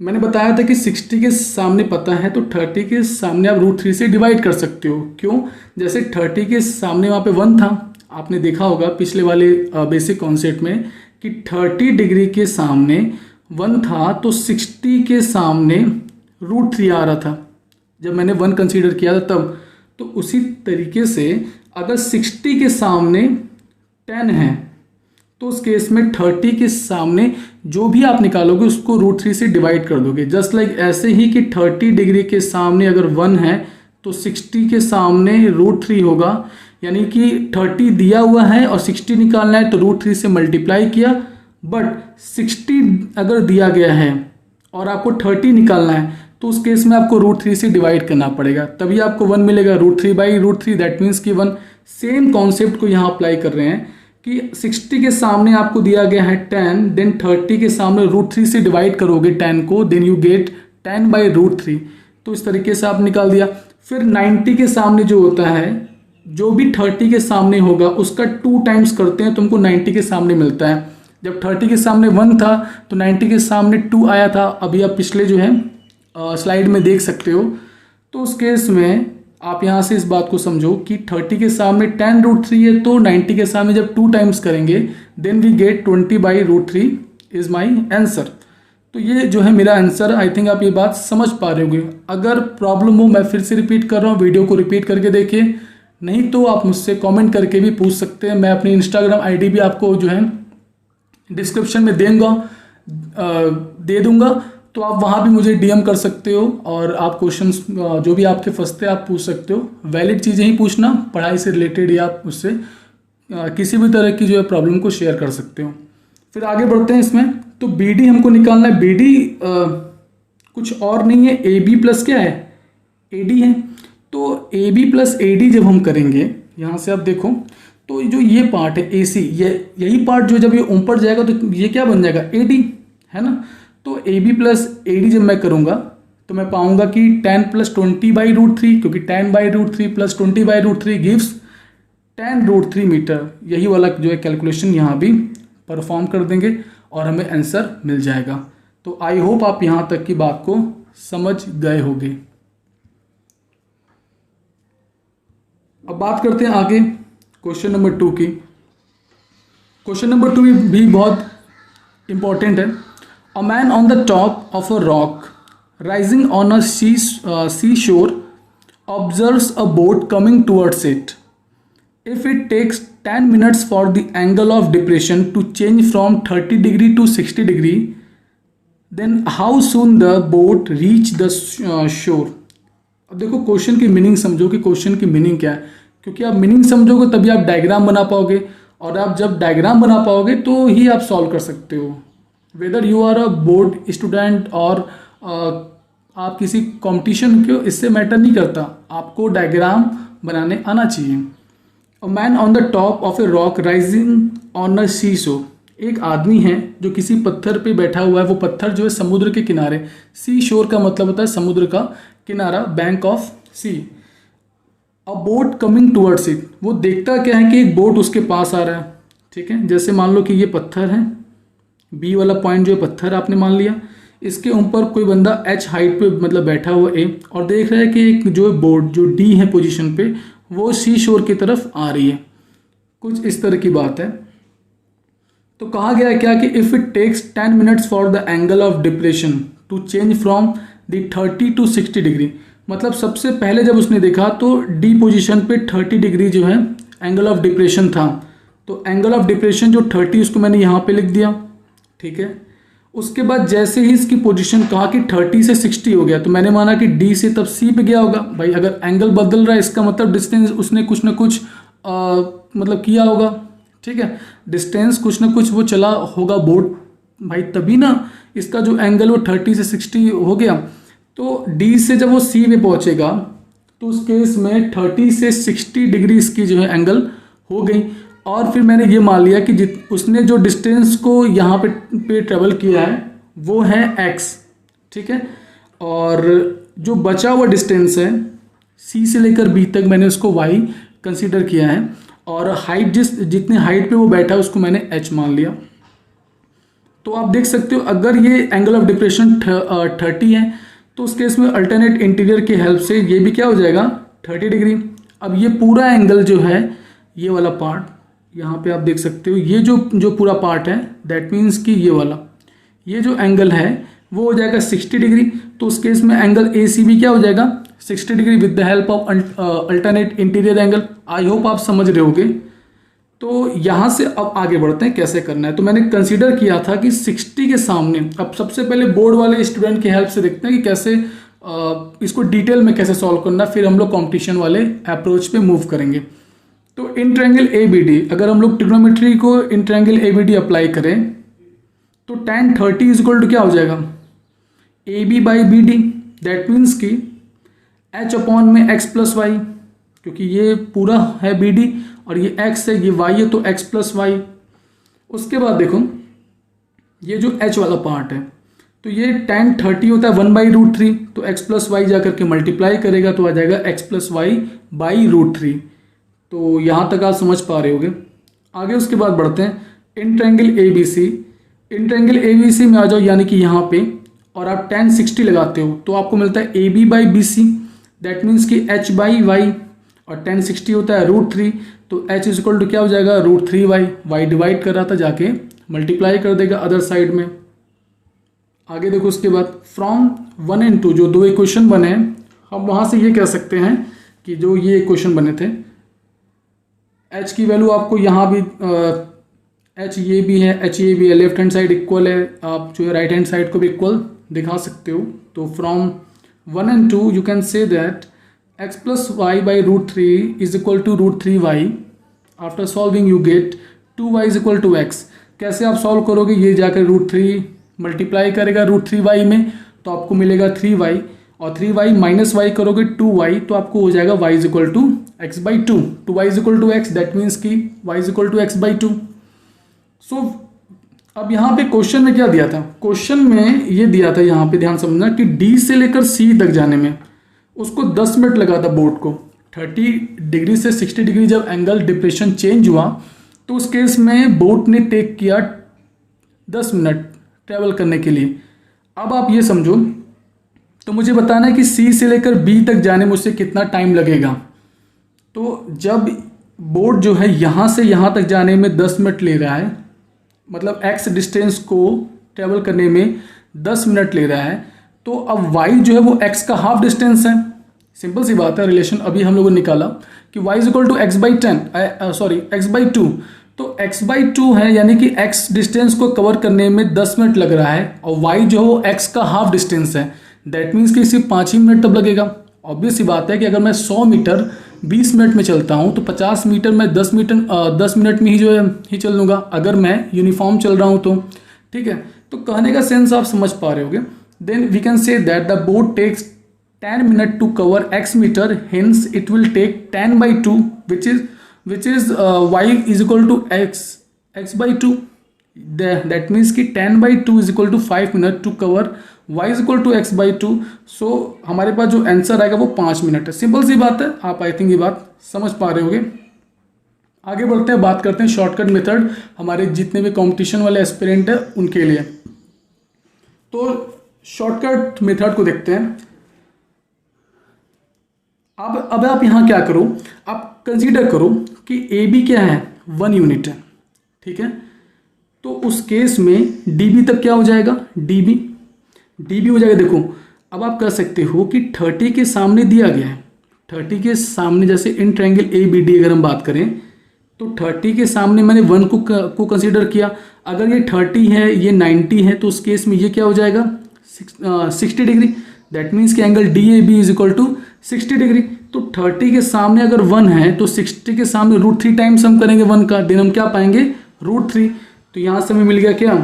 Speaker 1: मैंने बताया था कि 60 के सामने पता है तो 30 के सामने आप √3 से डिवाइड कर सकते हो। क्यों, जैसे 30 के सामने वहाँ पे 1 था, आपने देखा होगा पिछले वाले बेसिक कॉन्सेप्ट में कि 30 डिग्री के सामने 1 था तो 60 के सामने √3 आ रहा था जब मैंने 1 कंसीडर किया था तब। तो उसी तरीके से अगर 60 के सामने 10 है तो उस केस में 30 के सामने जो भी आप निकालोगे उसको √3 से डिवाइड कर दोगे। जस्ट लाइक ऐसे ही कि 30 डिग्री के सामने अगर 1 है तो 60 के सामने √3 होगा, यानी कि 30 दिया हुआ है और 60 निकालना है तो √3 से मल्टीप्लाई किया। बट 60 अगर दिया गया है और आपको 30 निकालना है तो उस केस में आपको √3 से डिवाइड करना पड़ेगा, तभी आपको 1 मिलेगा। √3/√3 दैट मीन्स कि 1। सेम कॉन्सेप्ट को यहाँ अप्लाई कर रहे हैं कि 60 के सामने आपको दिया गया है 10, देन 30 के सामने √3 से डिवाइड करोगे 10 को, देन यू गेट 10/√3। तो इस तरीके से आप निकाल दिया। फिर 90 के सामने जो होता है, जो भी 30 के सामने होगा उसका 2 टाइम्स करते हैं, तुमको 90 के सामने मिलता है। जब 30 के सामने 1 था तो 90 के सामने 2 आया था, अभी आप पिछले जो है स्लाइड में देख सकते हो। तो उस केस में आप यहाँ से इस बात को समझो कि 30 के सामने 10√3 है तो 90 के सामने जब 2 टाइम्स करेंगे then we get 20/√3 is my answer. तो ये जो है मेरा आंसर। आई थिंक आप ये बात समझ पा रहे होंगे। अगर प्रॉब्लम हो मैं फिर से रिपीट कर रहा हूँ, वीडियो को रिपीट करके देखिए, नहीं तो आप मुझसे कमेंट करके भी पूछ सकते हैं। मैं अपनी इंस्टाग्राम आईडी भी आपको जो है डिस्क्रिप्शन में दे दूंगा, तो आप वहाँ भी मुझे डीएम कर सकते हो और आप क्वेश्चंस जो भी आपके फंसते हैं आप पूछ सकते हो। वैलिड चीज़ें ही पूछना, पढ़ाई से रिलेटेड, या आप उससे किसी भी तरह की जो है प्रॉब्लम को शेयर कर सकते हो। फिर आगे बढ़ते हैं इसमें। तो बी डी हमको निकालना है। बी डी कुछ और नहीं है, ए बी प्लस क्या है, ए डी है। तो A B plus A D जब हम करेंगे, यहाँ से आप देखो तो जो ये पार्ट है ए सी, यही पार्ट जो जब ये ऊपर जाएगा तो ये क्या बन जाएगा, ए डी, है ना। तो A B plus A D जब मैं करूँगा तो मैं पाऊंगा कि 10 + 20/√3, क्योंकि 10/√3 + 20/√3 गिव्स 10√3 मीटर। यही वाला जो है कैलकुलेशन यहाँ भी परफॉर्म कर देंगे और हमें आंसर मिल जाएगा। तो आई होप आप यहाँ तक की बात को समझ गए होंगे। अब बात करते हैं आगे क्वेश्चन नंबर 2 की। क्वेश्चन नंबर 2 भी बहुत इंपॉर्टेंट है। A man on the top of a rock rising on a sea shore observes a boat coming towards it. If it takes 10 minutes for the angle of depression to change from 30 degree to 60 degree, then how soon the boat reach the shore? अब देखो क्वेश्चन की मीनिंग समझो कि क्वेश्चन की मीनिंग क्या है, क्योंकि आप मीनिंग समझोगे तभी आप डायग्राम बना पाओगे, और आप जब डायग्राम बना पाओगे तो ही आप सॉल्व कर सकते हो। Whether you are a board student और आप किसी कंपटीशन के, इससे मैटर नहीं करता, आपको डायग्राम बनाने आना चाहिए। A man on the top of a rock rising on a seashore. एक आदमी है जो किसी पत्थर पे बैठा हुआ है, वो पत्थर जो है समुद्र के किनारे। सी शोर का मतलब होता है समुद्र का किनारा, bank of sea. A boat coming towards it, वो देखता क्या है कि एक बोट उसके पास आ रहा है। ठीक है, जैसे मान लो कि ये पत्थर है, बी वाला पॉइंट जो है पत्थर आपने मान लिया, इसके ऊपर कोई बंदा एच हाइट पे मतलब बैठा हुआ ए, और देख रहा है कि एक जो बोट जो डी है पोजीशन पे, वो सी शोर की तरफ आ रही है। कुछ इस तरह की बात है। तो कहा गया है क्या कि if it takes 10 minutes for the angle of depression to change from the 30 to 60 degree. मतलब सबसे पहले जब उसने देखा तो डी पोजीशन पे 30 डिग्री जो है एंगल ऑफ डिप्रेशन था, तो एंगल ऑफ डिप्रेशन जो 30 उसको मैंने यहाँ पे लिख दिया। ठीक है, उसके बाद जैसे ही इसकी पोजीशन कहा कि 30 से 60 हो गया, तो मैंने माना कि डी से तब सी पे गया होगा। भाई अगर एंगल बदल रहा है इसका मतलब डिस्टेंस उसने कुछ ना कुछ मतलब किया होगा। ठीक है, डिस्टेंस कुछ ना कुछ वो चला होगा बोट, भाई तभी ना इसका जो एंगल वो 30 से 60 हो गया। तो डी से जब वो सी पे पहुंचेगा तो उस केस में 30 से 60 डिग्री इसकी जो है एंगल हो गई। और फिर मैंने ये मान लिया कि उसने जो डिस्टेंस को यहाँ पे ट्रेवल किया है वो है x। ठीक है, और जो बचा हुआ डिस्टेंस है c से लेकर b तक मैंने उसको y कंसीडर किया है, और हाइट जितने हाइट पे वो बैठा है उसको मैंने h मान लिया। तो आप देख सकते हो अगर ये एंगल ऑफ डिप्रेशन 30 है तो उस केस में अल्टरनेट इंटीरियर की हेल्प से ये भी क्या हो जाएगा 30 डिग्री। अब ये पूरा एंगल जो है, ये वाला पार्ट यहाँ पे आप देख सकते हो, ये जो पूरा पार्ट है दैट मीन्स कि ये वाला ये जो एंगल है वो हो जाएगा 60 डिग्री। तो उस केस में एंगल ए सी भी क्या हो जाएगा 60 degree with the help of alternate interior angle. I hope आप समझ रहे होगे। तो यहाँ से अब आगे बढ़ते हैं कैसे करना है। तो मैंने कंसीडर किया था कि 60 के सामने, अब सबसे पहले बोर्ड वाले स्टूडेंट की हेल्प से देखते हैं कि कैसे इसको डिटेल में कैसे सॉल्व करना, फिर हम लोग कॉम्पिटिशन वाले अप्रोच पे मूव करेंगे। तो in triangle A B D, अगर हम लोग ट्रिग्नोमेट्री को in triangle A B D apply करें तो tan 30 इज इक्वल टू क्या हो जाएगा A B by B D. That means कि h अपॉन में x प्लस वाई, क्योंकि ये पूरा है बी डी और ये x है ये y है, तो x प्लस वाई। उसके बाद देखो ये जो h वाला पार्ट है तो ये tan 30 होता है 1/√3, तो x प्लस वाई जाकर के मल्टीप्लाई करेगा तो आ जाएगा x प्लस वाई बाई √3। तो यहाँ तक आप समझ पा रहे होगे। आगे उसके बाद बढ़ते हैं in triangle A B C. In triangle A B C में आ जाओ, यानी कि यहाँ पे, और आप tan 60 लगाते हो तो आपको मिलता है A B by B C. That means कि h बाई वाई, और tan 60 होता है √3, तो h इज इक्वल टू क्या हो जाएगा √3y। वाई डिवाइड कर रहा था, जाके मल्टीप्लाई कर देगा अदर साइड में। आगे देखो उसके बाद फ्रॉम 1 and 2 जो दो इक्वेशन बने हैं, हम वहाँ से ये कह सकते हैं कि जो ये इक्वेशन बने थे h की वैल्यू आपको यहाँ भी h ये भी है, h ये भी है, लेफ्ट हैंड साइड इक्वल है, आप जो है राइट हैंड साइड को भी इक्वल दिखा सकते हो। तो from 1 and 2 you can say that x plus Y by √3 is equal to √3y। After solving you get 2y is equal to x। कैसे आप सॉल्व करोगे, ये जाकर √3 मल्टीप्लाई करेगा √3y में तो आपको मिलेगा 3y, और 3y माइनस वाई करोगे 2y तो आपको हो जाएगा y is equal to x by 2। Two y is equal to x, that means कि y is equal to x by 2। So अब यहाँ पे क्वेश्चन में क्या दिया था, क्वेश्चन में ये दिया था, यहाँ पे ध्यान समझना कि d से लेकर c तक जाने में उसको 10 मिनट लगा था बोट को। 30 डिग्री से 60 डिग्री जब एंगल डिप्रेशन चेंज हुआ तो उस केस में बोट ने टेक किया 10 मिनट ट्रैवल करने के लिए। अब आप ये समझो, तो मुझे बताना है कि सी से लेकर बी तक जाने में मुझसे कितना टाइम लगेगा। तो जब बोट जो है यहाँ से यहाँ तक जाने में 10 मिनट ले रहा है, मतलब एक्स डिस्टेंस को ट्रैवल करने में 10 मिनट ले रहा है, तो अब वाई जो है वो एक्स का हाफ डिस्टेंस है। सिंपल सी बात है, रिलेशन अभी हम लोगों ने निकाला कि y is equal to X by 10 sorry X by 2, तो x बाई 2 है, यानी कि x डिस्टेंस को कवर करने में 10 मिनट लग रहा है और y जो है वो x का हाफ डिस्टेंस है। दैट मीन्स कि सिर्फ 5 ही मिनट तब लगेगा। ऑब्वियस सी बात है कि अगर मैं 100 मीटर 20 मिनट में चलता हूँ तो 50 मीटर मैं 10 मिनट में ही जो है ही चल लूँगा, अगर मैं यूनिफॉर्म चल रहा हूँ तो। ठीक है, तो कहने का सेंस आप समझ पा रहे होगे। Then we can say that the boat takes 10 minutes to cover x meter, hence it will take 10 by 2 which is y is equal to x by 2. That means कि 10 by 2 is equal to 5 minutes to cover y is equal to x by 2. So हमारे पास जो आंसर आएगा वो 5 मिनट है। सिंपल सी बात है, आप आई थिंक ये बात समझ पा रहे होगे। आगे बढ़ते हैं, बात करते हैं शॉर्टकट मेथड हमारे जितने भी कंपटीशन वाले एस्पिरेंट है उनके लिए। तो शॉर्टकट मेथड को देखते हैं। अब आप यहाँ क्या करो, आप कंसीडर करो कि ए बी क्या है, 1 यूनिट है। ठीक है, तो उस केस में डी बी तक क्या हो जाएगा, डी बी हो जाएगा। देखो अब आप कह सकते हो कि 30 के सामने दिया गया है, 30 के सामने जैसे in triangle A B D अगर हम बात करें तो 30 के सामने मैंने 1 को कंसीडर किया। अगर ये 30 है, ये 90 है, तो उस केस में ये क्या हो जाएगा, 60 डिग्री। दैट मीन्स कि angle D A B is equal to 60 degree. तो 30 के सामने अगर 1 है तो 60 के सामने √3 टाइम्स हम करेंगे 1 का, देन हम क्या पाएंगे, √3। तो यहाँ से हमें मिल गया क्या,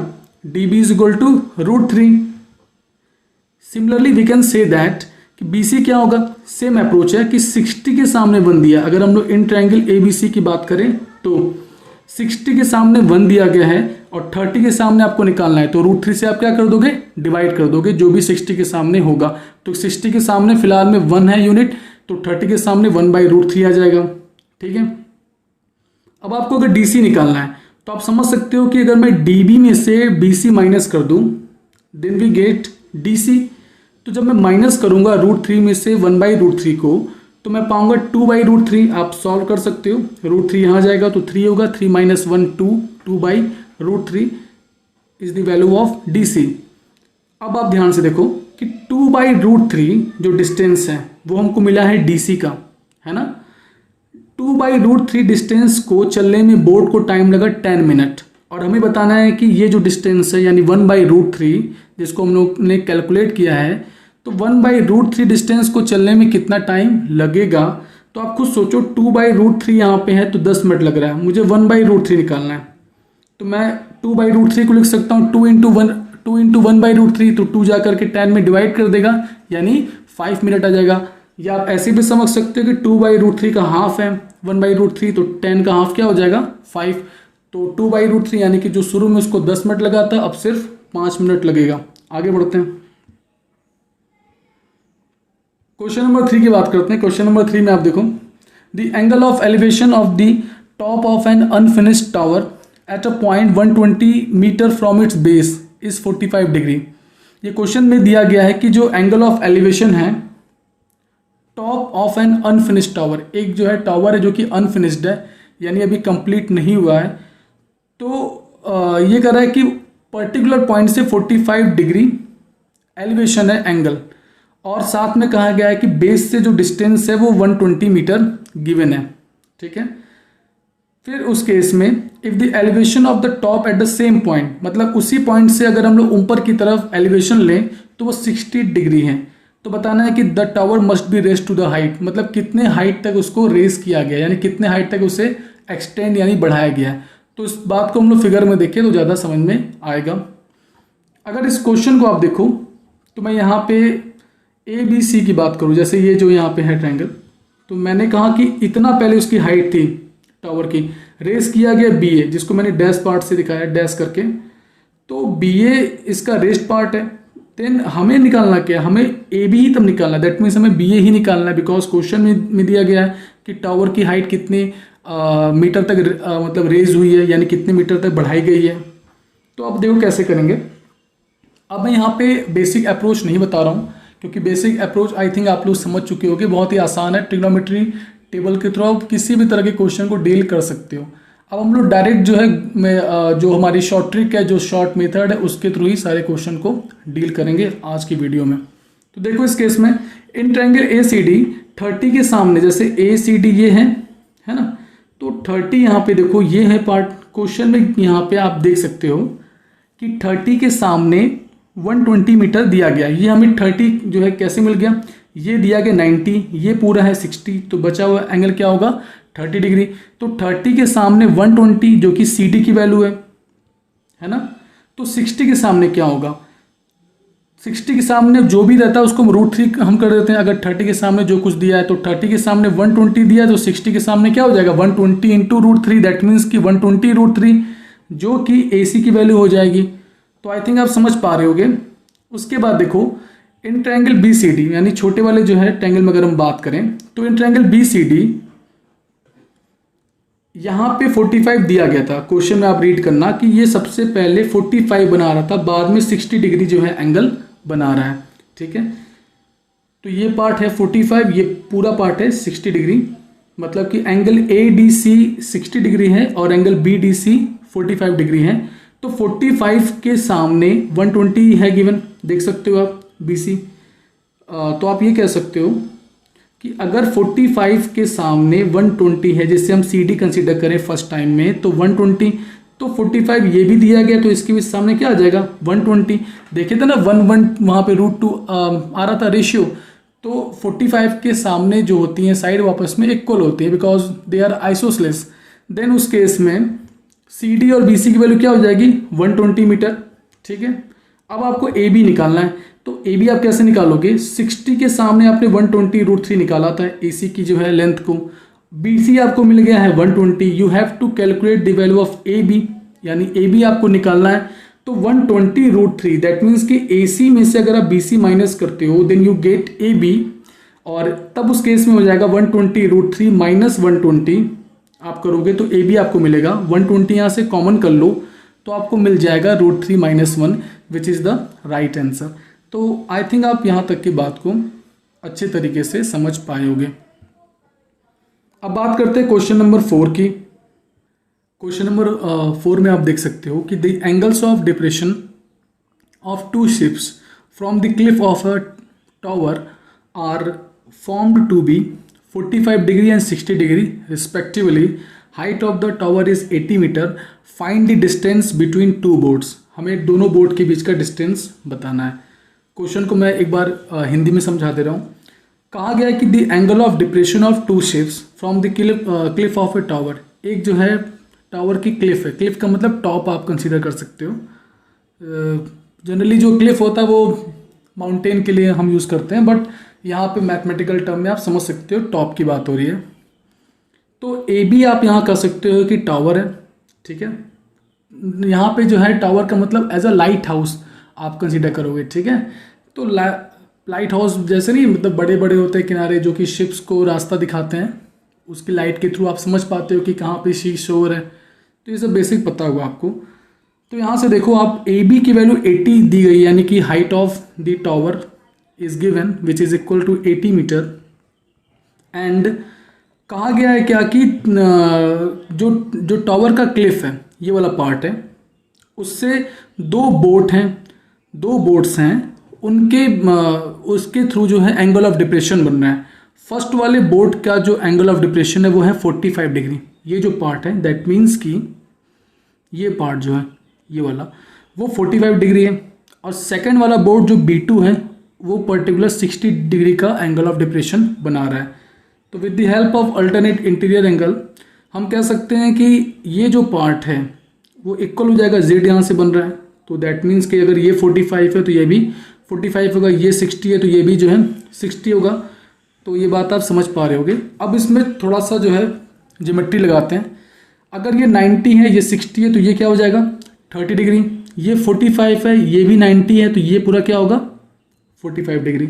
Speaker 1: D B is equal to √3। Similarly we can say that कि बी सी क्या होगा, सेम अप्रोच है कि 60 के सामने 1 दिया। अगर हम लोग इन ट्रायंगल ए बी सी की बात करें तो 60 के सामने 1 दिया गया है और 30 के सामने आपको निकालना है, तो √3 से आप क्या कर दोगे, डिवाइड कर दोगे जो भी 60 के सामने होगा। तो 60 के सामने फिलहाल में 1 है यूनिट, तो 30 के सामने 1 बाई √3 आ जाएगा। ठीक है, अब आपको अगर डी सी निकालना है तो आप समझ सकते हो कि अगर मैं डी बी में से बी सी माइनस कर दूं then we get D C. तो जब मैं माइनस करूंगा √3 में से 1 बाई √3 को तो मैं पाऊंगा 2 बाई √3। आप सॉल्व कर सकते हो, √3 यहाँ जाएगा तो 3 होगा, 3 minus 1 2 by √3 is the value of D C. अब आप ध्यान से देखो कि 2 बाई √3 जो डिस्टेंस है वो हमको मिला है डी सी का, है ना। 2 बाई √3 डिस्टेंस को चलने में बोट को टाइम लगा 10 मिनट, और हमें बताना है कि ये जो डिस्टेंस है यानी 1 बाई √3 जिसको हम लोग ने कैलकुलेट किया है, तो 1 बाई √3 डिस्टेंस को चलने में कितना टाइम लगेगा। तो आप खुद सोचो, 2 बाई √3 यहाँ पे है तो 10 मिनट लग रहा है, मुझे 1 बाई √3 निकालना है। तो मैं 2 बाई √3 को लिख सकता हूँ 2 इंटू 1 बाई √3, तो 2 जाकर के 10 में डिवाइड कर देगा यानी 5 मिनट आ जाएगा। या आप ऐसे भी समझ सकते हो कि 2 बाई √3 का हाफ है 1 बाई √3, तो 10 का हाफ क्या हो जाएगा, 5। तो 2 बाई √3 यानी कि जो शुरू में उसको 10 मिनट लगा था अब सिर्फ 5 मिनट लगेगा। आगे बढ़ते हैं, क्वेश्चन नंबर 3 की बात करते हैं। क्वेश्चन नंबर 3 में आप देखो, the angle of elevation of the top of an unfinished tower at a point 120 metre from its base is 45 degree. ये क्वेश्चन में दिया गया है कि जो एंगल ऑफ एलिवेशन है top of an unfinished tower, एक जो है टावर है जो कि अनफिनिश्ड है यानी अभी कंप्लीट नहीं हुआ है, तो ये कह रहा है कि पर्टिकुलर पॉइंट से 45 डिग्री एलिवेशन है एंगल, और साथ में कहा गया है कि बेस से जो डिस्टेंस है वो 120 मीटर गिवन है। ठीक है, फिर उस केस में if the elevation of the top at the same point, मतलब उसी पॉइंट से अगर हम लोग ऊपर की तरफ एलिवेशन लें तो वो 60 डिग्री है, तो बताना है कि the tower must be raised to the height, मतलब कितने हाइट तक उसको रेस किया गया यानी कितने हाइट तक उसे एक्सटेंड यानी बढ़ाया गया है। तो इस बात को हम लोग फिगर में देखें तो ज़्यादा समझ में आएगा। अगर इस क्वेश्चन को आप देखो तो मैं यहाँ पे ए बी सी की बात करूँ, जैसे ये जो यहाँ पे है ट्रायंगल, तो मैंने कहा कि इतना पहले उसकी हाइट थी टावर की, रेस किया गया बी ए जिसको मैंने डैश पार्ट से दिखाया डैश करके, तो बी ए इसका रेस्ट पार्ट है। देन हमें निकालना क्या है, हमें ए बी ही तब निकालना है, दैट मीन्स हमें बी ए ही निकालना है, बिकॉज क्वेश्चन में दिया गया है कि टावर की हाइट कितने मीटर तक मतलब रेज हुई है यानी कितने मीटर तक बढ़ाई गई है। तो अब देखो कैसे करेंगे। अब मैं यहाँ पे बेसिक अप्रोच नहीं बता रहा हूँ, क्योंकि बेसिक अप्रोच आई थिंक आप लोग समझ चुके होंगे, बहुत ही आसान है। ट्रिग्नोमेट्री टेबल के थ्रू आप किसी भी तरह के क्वेश्चन को डील कर सकते हो। अब हम लोग डायरेक्ट जो है जो हमारी शॉर्ट ट्रिक है, जो शॉर्ट मेथड है, उसके थ्रू ही सारे क्वेश्चन को डील करेंगे आज की वीडियो में। तो देखो इस केस में इन ट्रायंगल ए सी डी 30 के सामने, जैसे ए सी डी ये है ना, तो 30 यहाँ पे देखो ये है पार्ट। क्वेश्चन में यहाँ पे आप देख सकते हो कि 30 के सामने 120 मीटर दिया गया। ये हमें 30 जो है कैसे मिल गया, ये दिया गया 90, ये पूरा है 60, तो बचा हुआ एंगल क्या होगा 30 डिग्री। तो 30 के सामने 120 जो कि सी डी की वैल्यू है ना, तो 60 के सामने क्या होगा, 60 के सामने जो भी रहता है उसको हम √3 हम कर देते हैं। अगर 30 के सामने जो कुछ दिया है, तो 30 के सामने 120 दिया है, तो 60 के सामने क्या हो जाएगा 120 इंटू √3, दैट मीन्स कि 120 √3 जो कि ए सी की वैल्यू हो जाएगी। तो आई थिंक आप समझ पा रहे होगे। उसके बाद देखो in triangle B C D, यानी छोटे वाले जो है ट्रायंगल में अगर हम बात करें, तो in triangle B C D यहाँ पे 45 दिया गया था। क्वेश्चन में आप रीड करना कि ये सबसे पहले 45 बना रहा था, बाद में 60 डिग्री जो है एंगल बना रहा है, ठीक है। तो ये पार्ट है 45, ये पूरा पार्ट है 60 डिग्री, मतलब कि angle A D C 60 degree है और angle B D C 45 degree है। तो 45 के सामने 120 है गिवन, देख सकते हो आप बी सी। तो आप ये कह सकते हो कि अगर 45 के सामने 120 है, जैसे हम सी डी कंसिडर करें फर्स्ट टाइम में, तो 120, तो 45 ये भी दिया गया, तो इसके भी सामने क्या आ जाएगा 120। देखे थे ना 1 वहाँ पे √2 आ रहा था रेशियो। तो 45 के सामने जो होती हैं साइड वापस में इक्वल होती है, because they are isosceles. Then उस केस में सी डी और बी सी की वैल्यू क्या हो जाएगी 120 मीटर, ठीक है। अब आपको ए बी निकालना है, तो ए बी आप कैसे निकालोगे, 60 के सामने आपने 120 √3 निकाला था ए सी की जो है लेंथ को, बी सी आपको मिल गया है 120। You have to calculate the value of A B, यानी ए बी आपको निकालना है। तो 120 √3 दैट मीन्स कि ए सी में से अगर आप बी सी माइनस करते हो, then you get A B, और तब उस केस में हो जाएगा 120 √3 माइनस 120 आप करोगे तो ए बी आपको मिलेगा। 120 यहाँ से कॉमन कर लो तो आपको मिल जाएगा √3 - 1 which is the right answer. तो आई थिंक आप यहाँ तक की बात को अच्छे तरीके से समझ पाए होगे। अब बात करते हैं क्वेश्चन नंबर 4 की। क्वेश्चन नंबर 4 में आप देख सकते हो कि the angles of depression of two ships from the cliff of a tower are formed to be 45 degree and 60 degree respectively. Height of the tower is 80 metre. Find the distance between two boats. हमें दोनों बोट के बीच का डिस्टेंस बताना है। क्वेश्चन को मैं एक बार हिंदी में समझा दे रहा हूँ। कहा गया है कि the angle of depression of two ships from the cliff of a tower. एक जो है टावर की क्लिफ है, क्लिफ का मतलब टॉप आप कंसीडर कर सकते हो। जनरली जो क्लिफ होता है वो माउंटेन के लिए हम यूज़ करते हैं, बट यहाँ पे मैथमेटिकल टर्म में आप समझ सकते हो टॉप की बात हो रही है। तो ए बी आप यहाँ कर सकते हो कि टावर है, ठीक है। यहाँ पे जो है टावर का मतलब एज अ लाइट हाउस आप कंसीडर करोगे, ठीक है। तो लाइट हाउस जैसे नहीं, मतलब बड़े बड़े होते हैं किनारे जो कि शिप्स को रास्ता दिखाते हैं, उसकी लाइट के थ्रू आप समझ पाते हो कि कहाँ पे सी शोर है। तो ये सब बेसिक पता होगा आपको। तो यहाँ से देखो आप ए बी की वैल्यू 80 दी गई, यानी कि height of the tower is given which is equal to 80 metre. And कहा गया है क्या कि जो टावर का क्लिफ है, ये वाला पार्ट है, उससे दो बोट्स हैं, उनके उसके थ्रू जो है एंगल ऑफ डिप्रेशन बन रहा है। फर्स्ट वाले बोट का जो एंगल ऑफ डिप्रेशन है वो है 45 डिग्री। ये जो पार्ट है दैट मीन्स कि ये पार्ट जो है ये वाला वो 45 डिग्री है, और सेकंड वाला बोट जो B2 है वो पर्टिकुलर 60 डिग्री का एंगल ऑफ डिप्रेशन बना रहा है। तो with the help of alternate interior angle हम कह सकते हैं कि ये जो पार्ट है वो इक्वल हो जाएगा, Z यहाँ से बन रहा है। तो दैट मीन्स कि अगर ये 45 है तो ये भी 45 होगा, ये 60 है तो ये भी जो है 60 होगा। तो ये बात आप समझ पा रहे होगे। अब इसमें थोड़ा सा जो है ज्योमेट्री लगाते हैं। अगर ये 90 है, ये 60 है, तो ये क्या हो जाएगा 30 डिग्री। ये 45 है, ये भी 90 है, तो ये पूरा क्या होगा 45 डिग्री।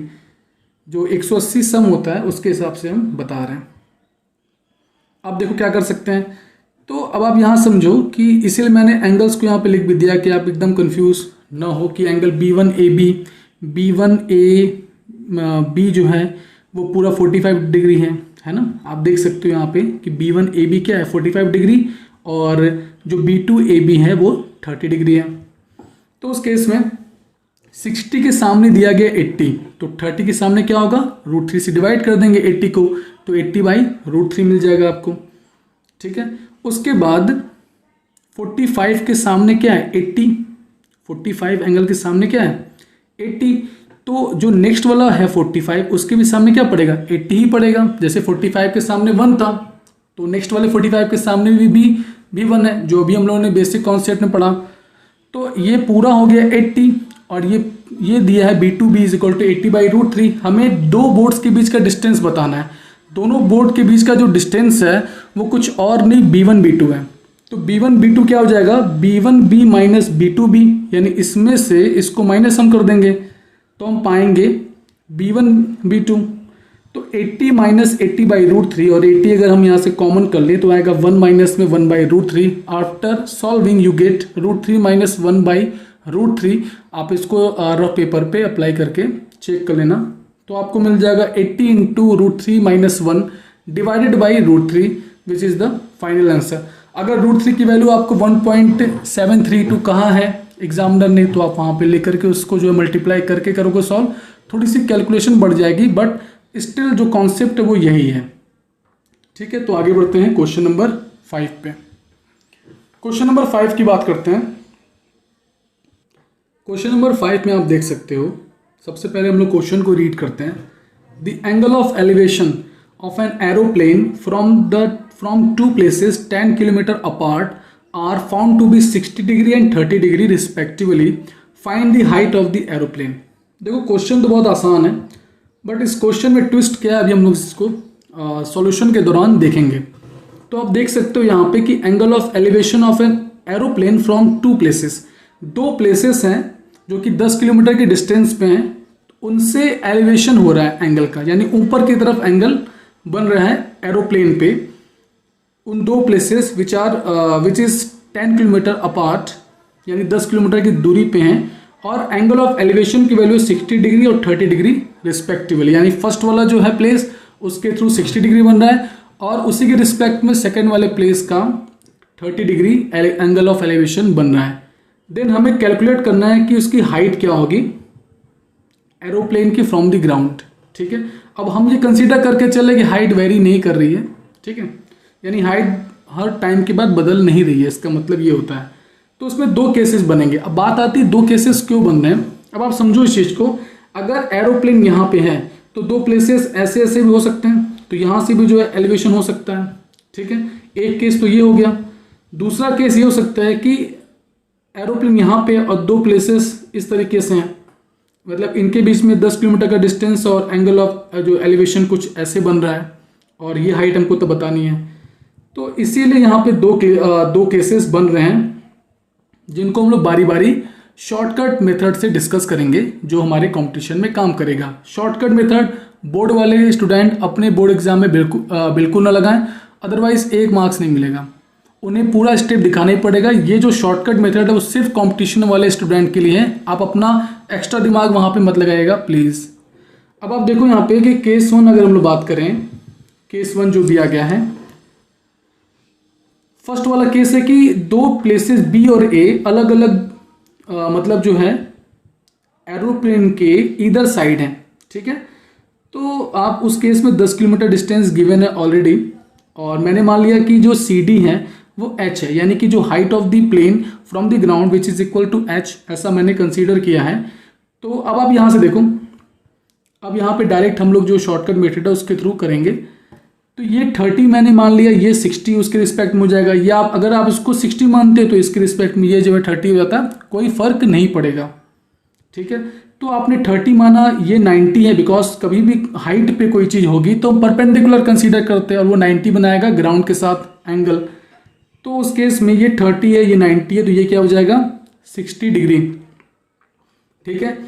Speaker 1: जो 180 सम होता है उसके हिसाब से हम बता रहे हैं। अब देखो क्या कर सकते हैं, तो अब आप यहाँ समझो कि इसीलिए मैंने एंगल्स को यहाँ पे लिख भी दिया कि आप एकदम कंफ्यूज ना हो कि एंगल B1AB, B1AB जो है वो पूरा 45 डिग्री है ना। आप देख सकते हो यहाँ पे कि B1AB क्या है 45 डिग्री, और जो B2AB है वो 30 डिग्री है। तो उस केस में 60 के सामने दिया गया 80, तो 30 के सामने क्या होगा, √3 से डिवाइड कर देंगे 80 को, तो 80/√3 मिल जाएगा आपको। ठीक है, उसके बाद 45 के सामने क्या है 80, 45 एंगल के सामने क्या है 80, तो जो नेक्स्ट वाला है 45 उसके भी सामने क्या पड़ेगा 80 ही पड़ेगा। जैसे 45 के सामने 1 था तो नेक्स्ट वाले 45 के सामने भी 1 है, जो भी हम लोगों ने बेसिक कॉन्सेप्ट में पढ़ा। तो ये पूरा हो गया 80, और ये दिया है B2B = 80/√3। हमें दो बोर्ड्स के बीच का डिस्टेंस बताना है। दोनों बोर्ड के बीच का जो डिस्टेंस है वो कुछ और नहीं B1 B2 है। तो B1 B2 क्या हो जाएगा, B1B - B2B, यानी इसमें से इसको माइनस हम कर देंगे तो हम पाएंगे B1 B2। तो 80 - 80/√3, और 80 अगर हम यहाँ से कॉमन कर लें तो आएगा 1 माइनस में 1/√3। After solving you gate √3 - 1/√3। आप इसको रफ पेपर पे अप्लाई करके चेक कर लेना, तो आपको मिल जाएगा 80 × √3 - 1 divided by √3 which is the final answer. अगर √3 की वैल्यू आपको 1.732 कहाँ है एग्जामिनर ने, तो आप वहाँ पे लेकर के उसको जो है मल्टीप्लाई करके करोगे सॉल्व, थोड़ी सी कैलकुलेशन बढ़ जाएगी, बट स्टिल जो कॉन्सेप्ट है वो यही है। ठीक है, तो आगे बढ़ते हैं क्वेश्चन नंबर 5 पे। क्वेश्चन नंबर 5 की बात करते हैं। क्वेश्चन नंबर 5 में आप देख सकते हो, सबसे पहले हम लोग क्वेश्चन को रीड करते हैं। The angle of elevation of an aeroplane from two places 10 kilometre apart are found to be 60 degree and 30 degree respectively. Find the height of the aeroplane. देखो क्वेश्चन तो बहुत आसान है, बट इस क्वेश्चन में ट्विस्ट क्या है अभी हम लोग इसको सॉल्यूशन के दौरान देखेंगे। तो आप देख सकते हो यहाँ पे कि angle of elevation of an aeroplane from two places, दो प्लेसेस हैं जो कि 10 किलोमीटर के डिस्टेंस पे हैं, उनसे एलिवेशन हो रहा है एंगल का, यानी ऊपर की तरफ एंगल बन रहा है एरोप्लेन पे। उन दो places which is 10 kilometre apart, यानी 10 किलोमीटर की दूरी पे हैं, और एंगल ऑफ एलिवेशन की वैल्यू 60 डिग्री और 30 डिग्री रिस्पेक्टिवली, यानी फर्स्ट वाला जो है प्लेस उसके थ्रू 60 डिग्री बन रहा है, और उसी के रिस्पेक्ट में सेकेंड वाले प्लेस का 30 डिग्री एंगल ऑफ एलिवेशन बन रहा है। देन हमें कैलकुलेट करना है कि उसकी हाइट क्या होगी एरोप्लेन की फ्रॉम द ग्राउंड। ठीक है, अब हम ये कंसीडर करके चले कि हाइट वेरी नहीं कर रही है। ठीक है, यानी हाइट हर टाइम के बाद बदल नहीं रही है, इसका मतलब ये होता है। तो उसमें दो केसेस बनेंगे। अब बात आती है दो केसेस क्यों बन रहे हैं। अब आप समझो इस चीज़ को, अगर एरोप्लेन यहाँ पे है तो दो प्लेसेस ऐसे ऐसे भी हो सकते हैं, तो यहाँ से भी जो है एलिवेशन हो सकता है। ठीक है, एक केस तो ये हो गया। दूसरा केस ये हो सकता है कि एरोप्लेन यहाँ पे और दो प्लेसेस इस तरीके से हैं, मतलब इनके बीच में 10 किलोमीटर का डिस्टेंस और एंगल ऑफ जो एलिवेशन कुछ ऐसे बन रहा है, और ये हाइट हमको तो बतानी है। तो इसीलिए यहाँ पे दो केसेस बन रहे हैं, जिनको हम लोग बारी बारी शॉर्टकट मेथड से डिस्कस करेंगे, जो हमारे कंपटीशन में काम करेगा। शॉर्टकट मेथड बोर्ड वाले स्टूडेंट अपने बोर्ड एग्जाम में बिल्कुल ना लगाएं, अदरवाइज 1 मार्क्स नहीं मिलेगा। उन्हें पूरा स्टेप दिखाना ही पड़ेगा। ये जो शॉर्टकट मेथड है वो सिर्फ कंपटीशन वाले स्टूडेंट के लिए है, आप अपना एक्स्ट्रा दिमाग वहाँ पे मत लगाइएगा प्लीज़। अब आप देखो यहाँ पे कि केस 1 अगर हम लोग बात करें, केस 1 जो दिया गया है, फर्स्ट वाला केस है कि दो प्लेसेस बी और ए अलग अलग मतलब जो है एरोप्लेन के इधर साइड हैं। ठीक है, तो आप उस केस में 10 किलोमीटर डिस्टेंस गिवन है ऑलरेडी, और मैंने मान लिया कि जो सी डी है वो h है, यानी कि जो height of the plane from the ground which is equal to h, ऐसा मैंने कंसीडर किया है। तो अब आप यहाँ से देखो, अब यहाँ पे डायरेक्ट हम लोग जो शॉर्टकट मेथड है उसके थ्रू करेंगे। तो ये 30 मैंने मान लिया, ये 60 उसके रिस्पेक्ट में हो जाएगा, या आप अगर आप इसको 60 मानते हो तो इसके रिस्पेक्ट में ये जो है 30 हो जाता है, कोई फर्क नहीं पड़ेगा। ठीक है, तो आपने 30 माना, ये 90 है, बिकॉज कभी भी हाइट पे कोई चीज़ होगी तो परपेंडिकुलर कंसीडर करते हैं, और वो 90 बनाएगा ग्राउंड के साथ एंगल। तो उस केस में ये 30 है, ये 90 है, तो ये क्या हो जाएगा 60 डिग्री। ठीक है,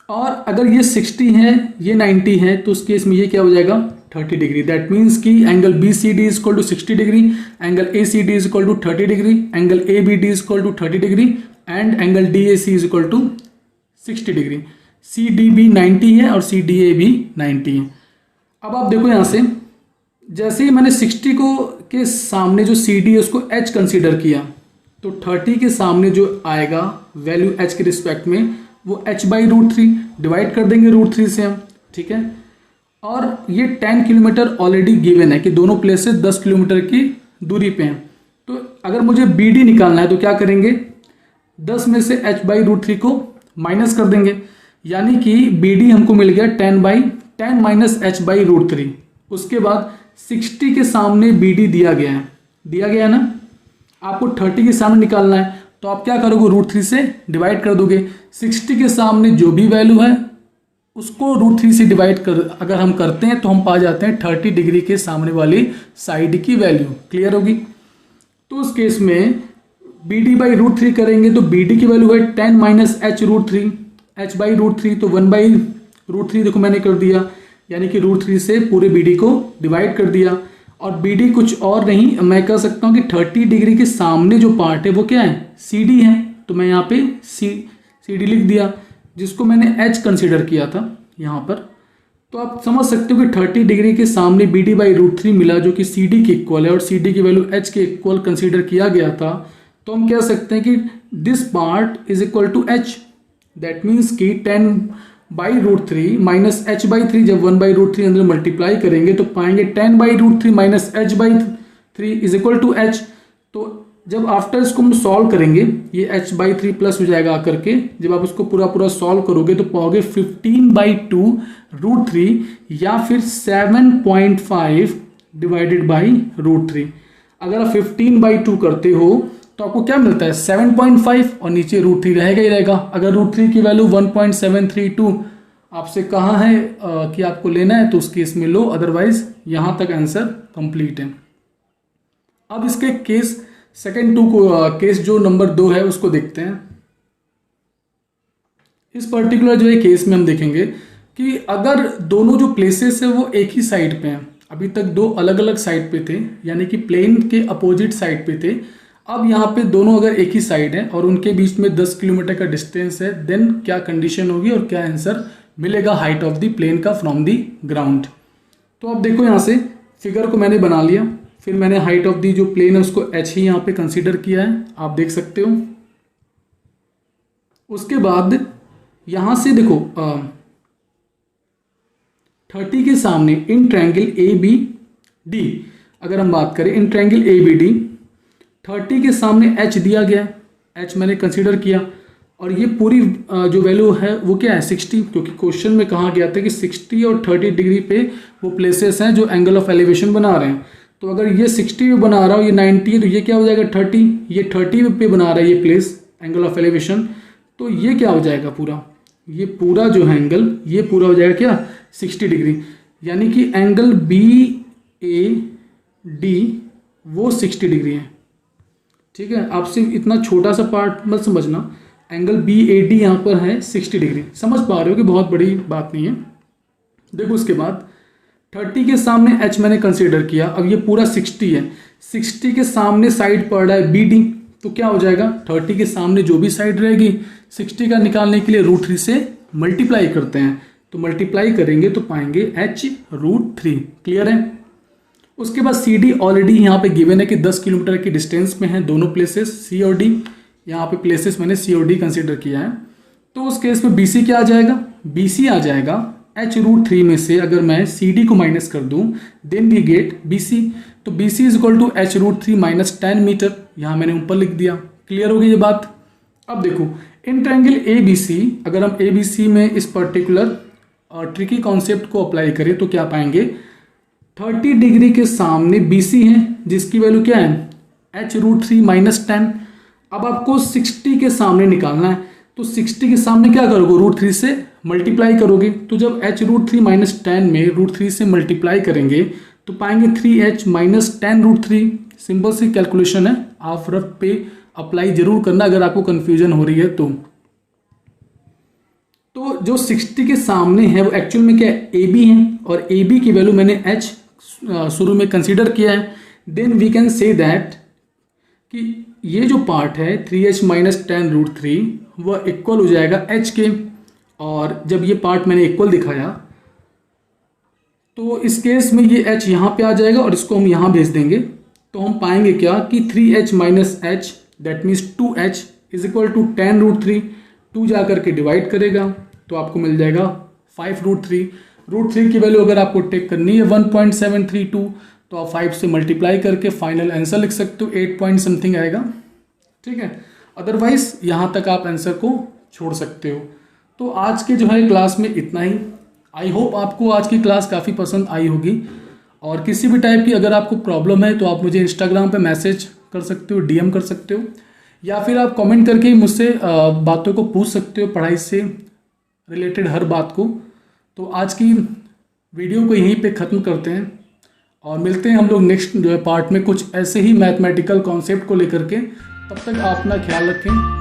Speaker 1: और अगर ये 60 है, ये 90 है, तो उस केस में ये क्या हो जाएगा 30 डिग्री। दैट मीन्स कि angle B C D is equal to 60 degree, angle A C D is equal to 30 degree, angle A B D is equal to 30 degree and angle D A C is equal to 60 degree. C D B 90 है और सी डी ए भी 90 है। अब आप देखो यहाँ से, जैसे ही मैंने 60 को के सामने जो सी डी है उसको एच कंसीडर किया, तो 30 के सामने जो आएगा वैल्यू एच के रिस्पेक्ट में वो h बाई रूट 3 डिवाइड कर देंगे रूट 3 से हम, ठीक है। और ये 10 किलोमीटर ऑलरेडी गिवन है कि दोनों प्लेसेस 10 किलोमीटर की दूरी पे हैं। तो अगर मुझे बी डी निकालना है तो क्या करेंगे, 10 में से h बाई रूट 3 को माइनस कर देंगे, यानी कि बी डी हमको मिल गया 10 माइनस h बाई रूट 3। उसके बाद 60 के सामने बी डी दिया गया है ना, आपको 30 के सामने निकालना है तो आप क्या करोगे, रूट 3 से डिवाइड कर दोगे। 60 के सामने जो भी वैल्यू है उसको रूट 3 से डिवाइड कर अगर हम करते हैं तो हम पा जाते हैं 30 डिग्री के सामने वाली साइड की वैल्यू। क्लियर होगी। तो उस केस में बी डी बाई रूट 3 करेंगे तो बी डी की वैल्यू है 10 minus h root 3, h by root 3 तो 1 बाई रूट 3 देखो मैंने कर दिया, यानी कि रूट 3 से पूरे बी डी को डिवाइड कर दिया। और बी डी कुछ और नहीं, मैं कह सकता हूँ कि 30 डिग्री के सामने जो पार्ट है वो क्या है, सी डी है। तो मैं यहाँ पे सी डी लिख दिया, जिसको मैंने एच कंसिडर किया था यहाँ पर। तो आप समझ सकते हो कि 30 डिग्री के सामने बी डी बाई रूट 3 मिला, जो कि सी डी के इक्वल है और सी डी की वैल्यू एच के इक्वल कंसिडर किया गया था। तो हम कह सकते हैं कि this part is equal to h. That means कि 10 by root 3 minus h by 3, जब 1 बाई रूट 3 अंदर मल्टीप्लाई करेंगे तो पाएंगे 10 by root 3 minus h by 3 is equal to h. तो जब आफ्टर इसको हम सॉल्व करेंगे ये h बाई 3 प्लस हो जाएगा आकर के, जब आप उसको पूरा सॉल्व करोगे तो पाओगे 15 बाई 2 रूट 3 या फिर 7.5 डिवाइडेड बाई रूट 3। अगर आप 15 बाई 2 करते हो तो आपको क्या मिलता है 7.5 और नीचे रूट 3 रहेगा ही रहेगा। अगर रूट 3 की वैल्यू 1.732 आपसे कहा है कि आपको लेना है तो उस केस में लो, अदरवाइज यहां तक आंसर कंप्लीट है। अब इसके केस सेकेंड केस जो नंबर 2 है उसको देखते हैं। इस पर्टिकुलर जो है केस में हम देखेंगे कि अगर दोनों जो प्लेसेस है वो एक ही साइड पे हैं, अभी तक दो अलग अलग साइड पे थे, यानी कि प्लेन के अपोजिट साइड पे थे। अब यहाँ पे दोनों अगर एक ही साइड है और उनके बीच में 10 किलोमीटर का डिस्टेंस है, देन क्या कंडीशन होगी और क्या आंसर मिलेगा हाइट ऑफ द प्लेन का फ्रॉम द ग्राउंड। तो अब देखो यहाँ से फिगर को मैंने बना लिया, फिर मैंने हाइट ऑफ दी जो प्लेन है उसको h ही यहाँ पे कंसीडर किया है, आप देख सकते हो। उसके बाद यहां से देखो 30 के सामने in triangle A B D, अगर हम बात करें in triangle A B D, 30 के सामने h दिया गया, h मैंने कंसीडर किया और ये पूरी जो वैल्यू है वो क्या है 60, क्योंकि क्वेश्चन में कहा गया था कि 60 और 30 डिग्री पे वो प्लेसेस हैं जो एंगल ऑफ एलिवेशन बना रहे हैं। तो अगर ये 60 पे बना रहा हो, ये 90 है, तो ये क्या हो जाएगा 30, ये 30 पे बना रहा है ये प्लेस एंगल ऑफ एलिवेशन, तो ये क्या हो जाएगा पूरा, ये पूरा जो है एंगल ये पूरा हो जाएगा क्या 60 डिग्री, यानी कि एंगल बी ए डी वो 60 डिग्री है। ठीक है, आपसे इतना छोटा सा पार्ट मत समझना, एंगल बी ए डी यहाँ पर है 60 डिग्री, समझ पा रहे हो कि बहुत बड़ी बात नहीं है। देखो उसके बाद 30 के सामने h मैंने कंसीडर किया, अब ये पूरा 60 है, 60 के सामने साइड पड़ रहा है बी डी, तो क्या हो जाएगा 30 के सामने जो भी साइड रहेगी 60 का निकालने के लिए रूट 3 से मल्टीप्लाई करते हैं, तो मल्टीप्लाई करेंगे तो पाएंगे h रूट 3। क्लियर है। उसके बाद सी डी ऑलरेडी यहाँ पे गिवन है कि 10 किलोमीटर की डिस्टेंस में है दोनों प्लेसेस सी और डी, यहाँ पे प्लेसेस मैंने सी और डी कंसिडर किया है। तो उस केस में बी सी क्या आ जाएगा, बी सी आ जाएगा h रूट 3 में से अगर मैं सी डी को माइनस कर दूं then we get B C, तो B C is equal to h root 3 minus 10 metre, यहाँ मैंने ऊपर लिख दिया। क्लियर हो गई ये बात। अब देखो इन ट्रायंगल ए बी सी, अगर हम ए बी सी में इस पर्टिकुलर ट्रिकी कॉन्सेप्ट को अप्लाई करें तो क्या पाएंगे 30 डिग्री के सामने बी सी है जिसकी वैल्यू क्या है h रूट 3 माइनस 10। अब आपको 60 के सामने निकालना है, तो 60 के सामने क्या करोगे रूट 3 से मल्टीप्लाई करोगे, तो जब h रूट 3 माइनस 10 में रूट 3 से मल्टीप्लाई करेंगे तो पाएंगे 3h माइनस 10 रूट 3। सिंपल सी कैलकुलेशन है, आप रफ पे अप्लाई जरूर करना अगर आपको कंफ्यूजन हो रही है तो। तो जो 60 के सामने है वो एक्चुअल में क्या है, ए बी है, और ए बी की वैल्यू मैंने एच शुरू में कंसीडर किया है। Then we can say that कि ये जो पार्ट है 3h माइनस 10√3 वह इक्वल हो जाएगा h के, और जब ये पार्ट मैंने इक्वल दिखाया तो इस केस में ये h यहाँ पे आ जाएगा और इसको हम यहाँ भेज देंगे, तो हम पाएंगे क्या कि 3h minus h that means 2h is equal to 10√3, 2 जा करके डिवाइड करेगा तो आपको मिल जाएगा 5√3। √3 की वैल्यू अगर आपको टेक करनी है 1.732, तो आप 5 से मल्टीप्लाई करके फाइनल आंसर लिख सकते हो, 8 पॉइंट समथिंग आएगा। ठीक है, अदरवाइज यहाँ तक आप आंसर को छोड़ सकते हो। तो आज के जो है क्लास में इतना ही। आई होप आपको आज की क्लास काफ़ी पसंद आई होगी, और किसी भी टाइप की अगर आपको प्रॉब्लम है तो आप मुझे इंस्टाग्राम पे मैसेज कर सकते हो, डीएम कर सकते हो, या फिर आप कमेंट करके ही मुझसे बातों को पूछ सकते हो, पढ़ाई से रिलेटेड हर बात को। तो आज की वीडियो को यहीं पे ख़त्म करते हैं, और मिलते हैं हम लोग नेक्स्ट जो है पार्ट में कुछ ऐसे ही मैथमेटिकल कॉन्सेप्ट को लेकर के। तब तक आप अपना ख्याल रखें।